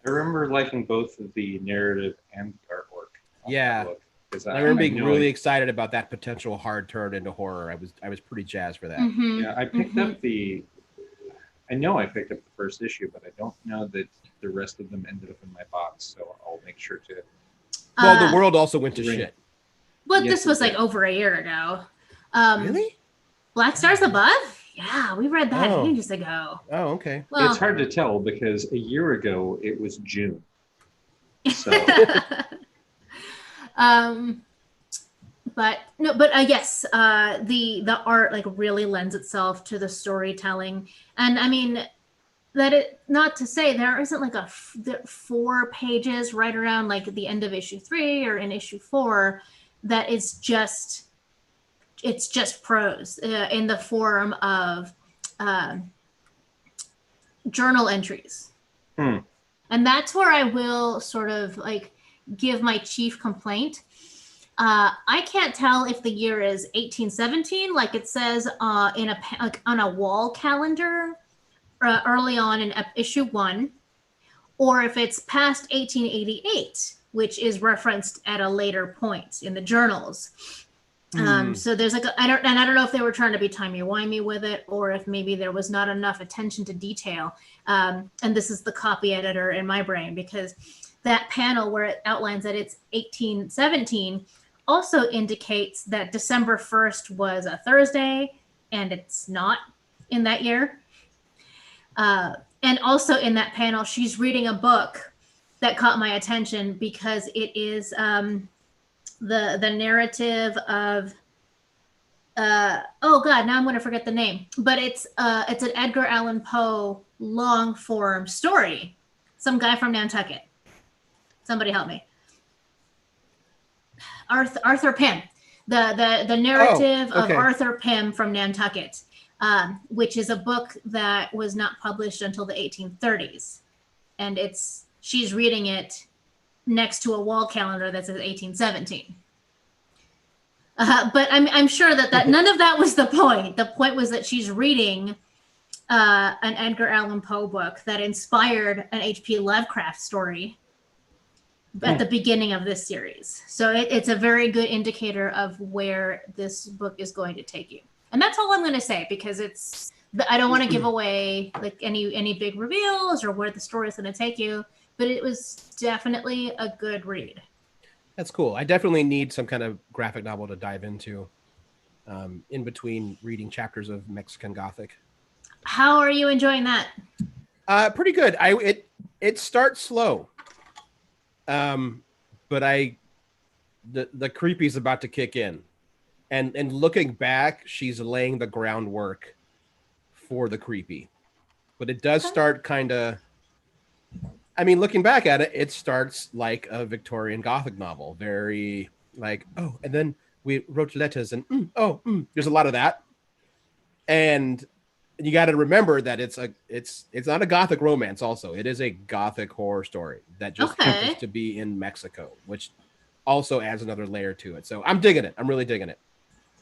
Speaker 5: I remember liking both of the narrative and artwork.
Speaker 1: Yeah. I remember being really excited about that potential hard turn into horror. I was pretty jazzed for that.
Speaker 3: Mm-hmm.
Speaker 5: Yeah, I picked up I know I picked up the first issue, but I don't know that the rest of them ended up in my box, so I'll make sure to.
Speaker 1: Well, the world also went to shit.
Speaker 3: Well, this was like over a year ago.
Speaker 1: Really?
Speaker 3: Black Stars Above? Yeah, we read that ages ago.
Speaker 1: Oh, okay.
Speaker 3: Well,
Speaker 5: it's hard to tell because a year ago it was June. So.
Speaker 3: But yes, the art like really lends itself to the storytelling, and I mean not to say there isn't like 4 pages right around like the end of issue 3 or in issue 4 that is just prose in the form of journal entries. And that's where I will sort of like give my chief complaint. I can't tell if the year is 1817, like it says on a wall calendar early on in issue 1, or if it's past 1888, which is referenced at a later point in the journals. So there's like I don't know if they were trying to be timey-wimey with it, or if maybe there was not enough attention to detail. And this is the copy editor in my brain, because that panel where it outlines that it's 1817 also indicates that December 1st was a Thursday, and it's not in that year. And also in that panel, she's reading a book that caught my attention because it is the narrative of oh god, now I'm going to forget the name, but it's an Edgar Allan Poe long form story. Some guy from Nantucket. Somebody help me. Arthur Pym. The narrative of Arthur Pym from Nantucket, which is a book that was not published until the 1830s, and she's reading it next to a wall calendar that says 1817. But I'm sure that none of that was the point. The point was that she's reading an Edgar Allan Poe book that inspired an H.P. Lovecraft story at the beginning of this series. So it's a very good indicator of where this book is going to take you. And that's all I'm going to say, because I don't want to give away like any big reveals or where the story is going to take you, but it was definitely a good read.
Speaker 1: That's cool. I definitely need some kind of graphic novel to dive into in between reading chapters of Mexican Gothic.
Speaker 3: How are you enjoying that?
Speaker 1: Pretty good. It starts slow. But the creepy's about to kick in. And looking back, she's laying the groundwork for the creepy. But it does start kind of, I mean, looking back at it, it starts like a Victorian Gothic novel. Very like, oh, and then we wrote letters and there's a lot of that. And you got to remember that it's not a Gothic romance also. It is a Gothic horror story that just happens to be in Mexico, which also adds another layer to it. So I'm digging it. I'm really digging it.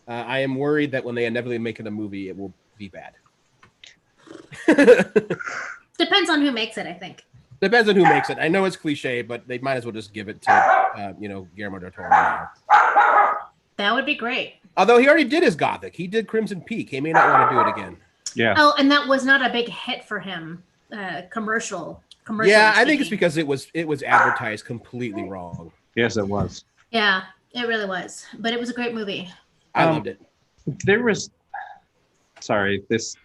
Speaker 1: I am worried that when they inevitably make it a movie, it will be bad.
Speaker 3: Depends on who makes it, I think.
Speaker 1: Depends on who makes it. I know it's cliche, but they might as well just give it to, Guillermo del Toro now.
Speaker 3: That would be great.
Speaker 1: Although he already did his Gothic. He did Crimson Peak. He may not want to do it again.
Speaker 5: Yeah.
Speaker 3: Oh, and that was not a big hit for him, commercial.
Speaker 1: Yeah, I think it's because it was advertised completely wrong.
Speaker 5: Yes, it was.
Speaker 3: Yeah, it really was. But it was a great movie.
Speaker 1: I loved it.
Speaker 5: There was, this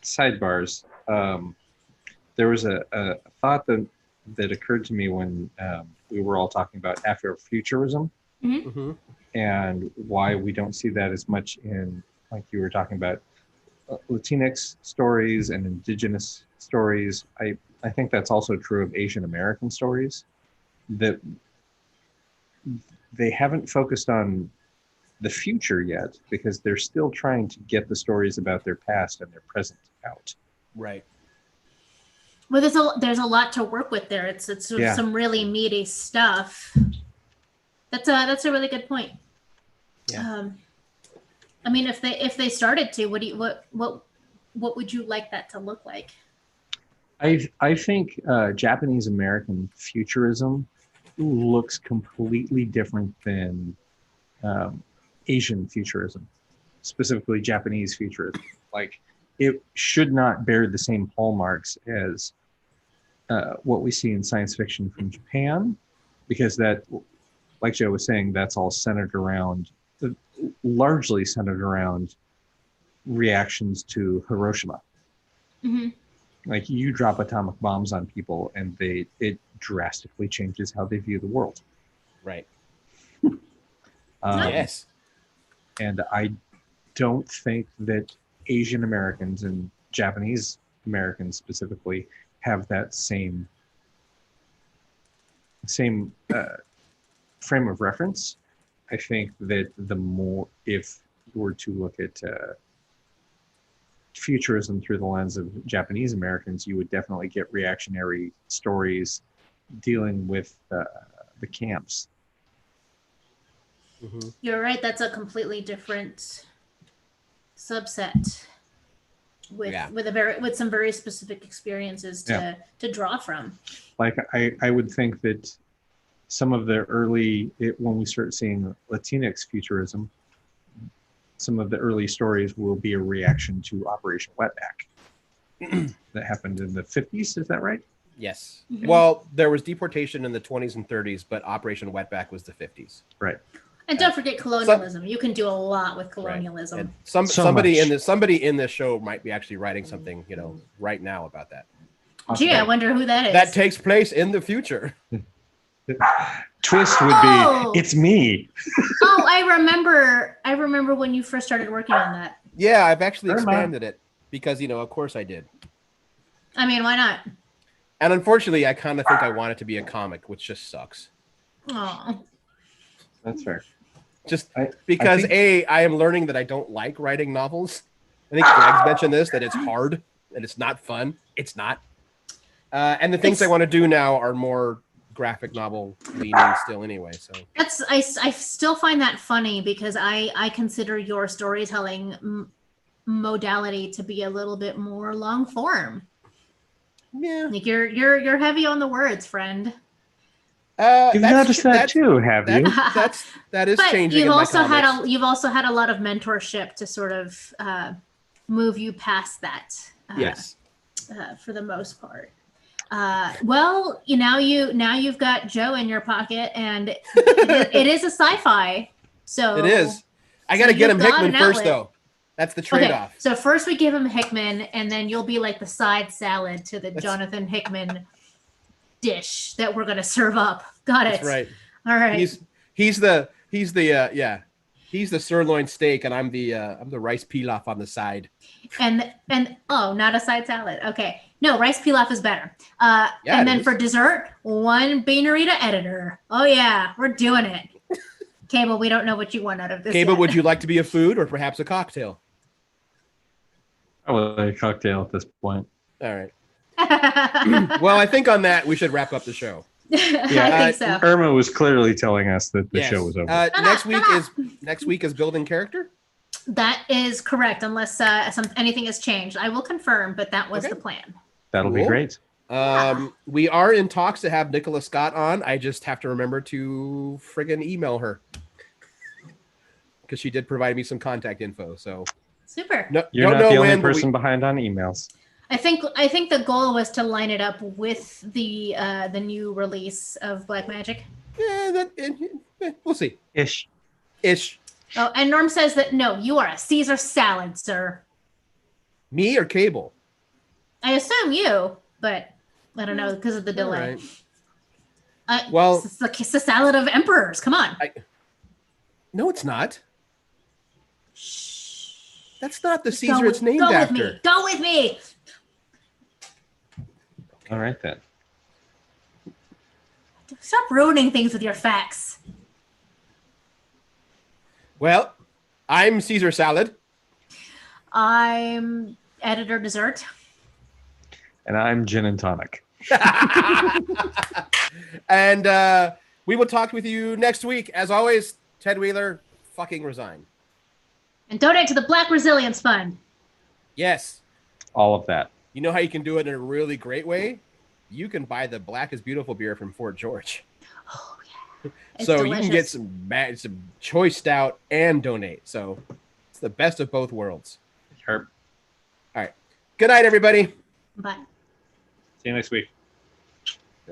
Speaker 5: sidebars. There was a thought that occurred to me when we were all talking about Afrofuturism and why we don't see that as much in, like you were talking about, Latinx stories and indigenous stories. I think that's also true of Asian American stories, that they haven't focused on the future yet because they're still trying to get the stories about their past and their present out.
Speaker 1: Right.
Speaker 3: Well, there's a lot to work with there. It's some really meaty stuff. That's a really good point.
Speaker 1: Yeah.
Speaker 3: I mean, if they started to, what would you like that to look like?
Speaker 5: I think Japanese American futurism looks completely different than Asian futurism, specifically Japanese futurism. Like, it should not bear the same hallmarks as what we see in science fiction from Japan, because that, like Joe was saying, that's all largely centered around reactions to Hiroshima.
Speaker 3: Mm-hmm.
Speaker 5: Like, you drop atomic bombs on people and it drastically changes how they view the world.
Speaker 1: Right.
Speaker 5: Yes. And I don't think that Asian Americans and Japanese Americans specifically have that same frame of reference. I think that if you were to look at futurism through the lens of Japanese Americans, you would definitely get reactionary stories dealing with the camps.
Speaker 1: Mm-hmm.
Speaker 3: You're right. That's a completely different subset with some very specific experiences to draw from.
Speaker 5: Like, I would think that some of the when we start seeing Latinx futurism, some of the early stories will be a reaction to Operation Wetback that happened in the 50s. Is that right?
Speaker 1: Yes.
Speaker 3: Mm-hmm.
Speaker 1: Well, there was deportation in the 20s and 30s, but Operation Wetback was the 50s.
Speaker 5: Right.
Speaker 3: And don't forget colonialism. You can do a lot with colonialism.
Speaker 1: Right. And somebody in this show might be actually writing something, right now about that.
Speaker 3: Gee, I wonder who that is.
Speaker 1: That takes place in the future.
Speaker 5: Twist would be, it's me.
Speaker 3: Oh, I remember when you first started working on that.
Speaker 1: Yeah, I've actually expanded it because, of course I did.
Speaker 3: I mean, why not?
Speaker 1: And unfortunately, I kind of think I want it to be a comic, which just sucks.
Speaker 3: Oh.
Speaker 5: That's fair.
Speaker 1: Just because I am learning that I don't like writing novels. I think Greg's mentioned this, that it's hard and it's not fun. It's not. And the things I want to do now are more graphic novel leaning still anyway. So I
Speaker 3: still find that funny because I consider your storytelling modality to be a little bit more long form.
Speaker 1: Yeah.
Speaker 3: Like you're heavy on the words, friend.
Speaker 5: You've noticed that too, have you?
Speaker 1: That is
Speaker 3: But
Speaker 1: changing.
Speaker 3: you've
Speaker 1: in my
Speaker 3: also
Speaker 1: comics.
Speaker 3: you've also had a lot of mentorship to sort of move you past that.
Speaker 1: Yes.
Speaker 3: For the most part. Well, now you've got Joe in your pocket, and it is a sci-fi. So
Speaker 1: It is. I got to get him
Speaker 3: you've got
Speaker 1: Hickman
Speaker 3: an
Speaker 1: first,
Speaker 3: outlet.
Speaker 1: though. That's the trade-off.
Speaker 3: Okay, so first we give him Hickman, and then you'll be like the side salad to the Jonathan Hickman dish that we're gonna serve up. Got it.
Speaker 1: That's right.
Speaker 3: All right.
Speaker 1: He's the sirloin steak, and I'm the rice pilaf on the side.
Speaker 3: And oh, not a side salad. Okay, no, rice pilaf is better.
Speaker 1: Yeah,
Speaker 3: and then
Speaker 1: is.
Speaker 3: for dessert, one Beanerita editor. Oh yeah, we're doing it. Cable, we don't know what you want out of this.
Speaker 1: Cable,
Speaker 3: yet.
Speaker 1: would you like to be a food or perhaps a cocktail?
Speaker 5: Probably a cocktail at this point.
Speaker 1: All right. Well, I think on that we should wrap up the show.
Speaker 3: Yeah, I think so.
Speaker 5: Irma was clearly telling us that the
Speaker 1: Yes.
Speaker 5: show was over.
Speaker 1: Next week is building character.
Speaker 3: That is correct, unless anything has changed. I will confirm, but that was
Speaker 1: Okay.
Speaker 3: the plan.
Speaker 5: That'll be
Speaker 1: Cool.
Speaker 5: great.
Speaker 1: We are in talks to have Nicola Scott on. I just have to remember to friggin' email her because she did provide me some contact info. So
Speaker 3: Super.
Speaker 1: no,
Speaker 5: You're
Speaker 1: don't
Speaker 5: not
Speaker 1: know
Speaker 5: the only
Speaker 1: when, but
Speaker 5: person behind on emails.
Speaker 3: I think the goal was to line it up with the new release of Black Magic.
Speaker 1: we'll see.
Speaker 5: Ish.
Speaker 3: Oh, and Norm says that no, you are a Caesar salad, sir.
Speaker 1: Me or Cable?
Speaker 3: I assume you, but I don't know because of the delay.
Speaker 1: All right. Well-
Speaker 3: it's the salad of emperors. Come on.
Speaker 1: No, it's not.
Speaker 3: Shh.
Speaker 1: That's not the Caesar it's named
Speaker 3: go
Speaker 1: after.
Speaker 3: with me. Go with me.
Speaker 5: All right then.
Speaker 3: Stop ruining things with your facts.
Speaker 1: Well, I'm Caesar Salad.
Speaker 3: I'm editor dessert.
Speaker 5: And I'm gin and tonic.
Speaker 1: And we will talk with you next week. As always, Ted Wheeler, fucking resign.
Speaker 3: And donate to the Black Resilience Fund.
Speaker 1: Yes.
Speaker 5: All of that.
Speaker 1: You know how you can do it in a really great way? You can buy the Black is Beautiful beer from Fort George.
Speaker 3: Oh yeah. It's
Speaker 1: so
Speaker 3: delicious.
Speaker 1: you can get some choice stout and donate. So it's the best of both worlds.
Speaker 5: Sure.
Speaker 1: All right. Good night, everybody.
Speaker 3: Bye.
Speaker 5: See you next week.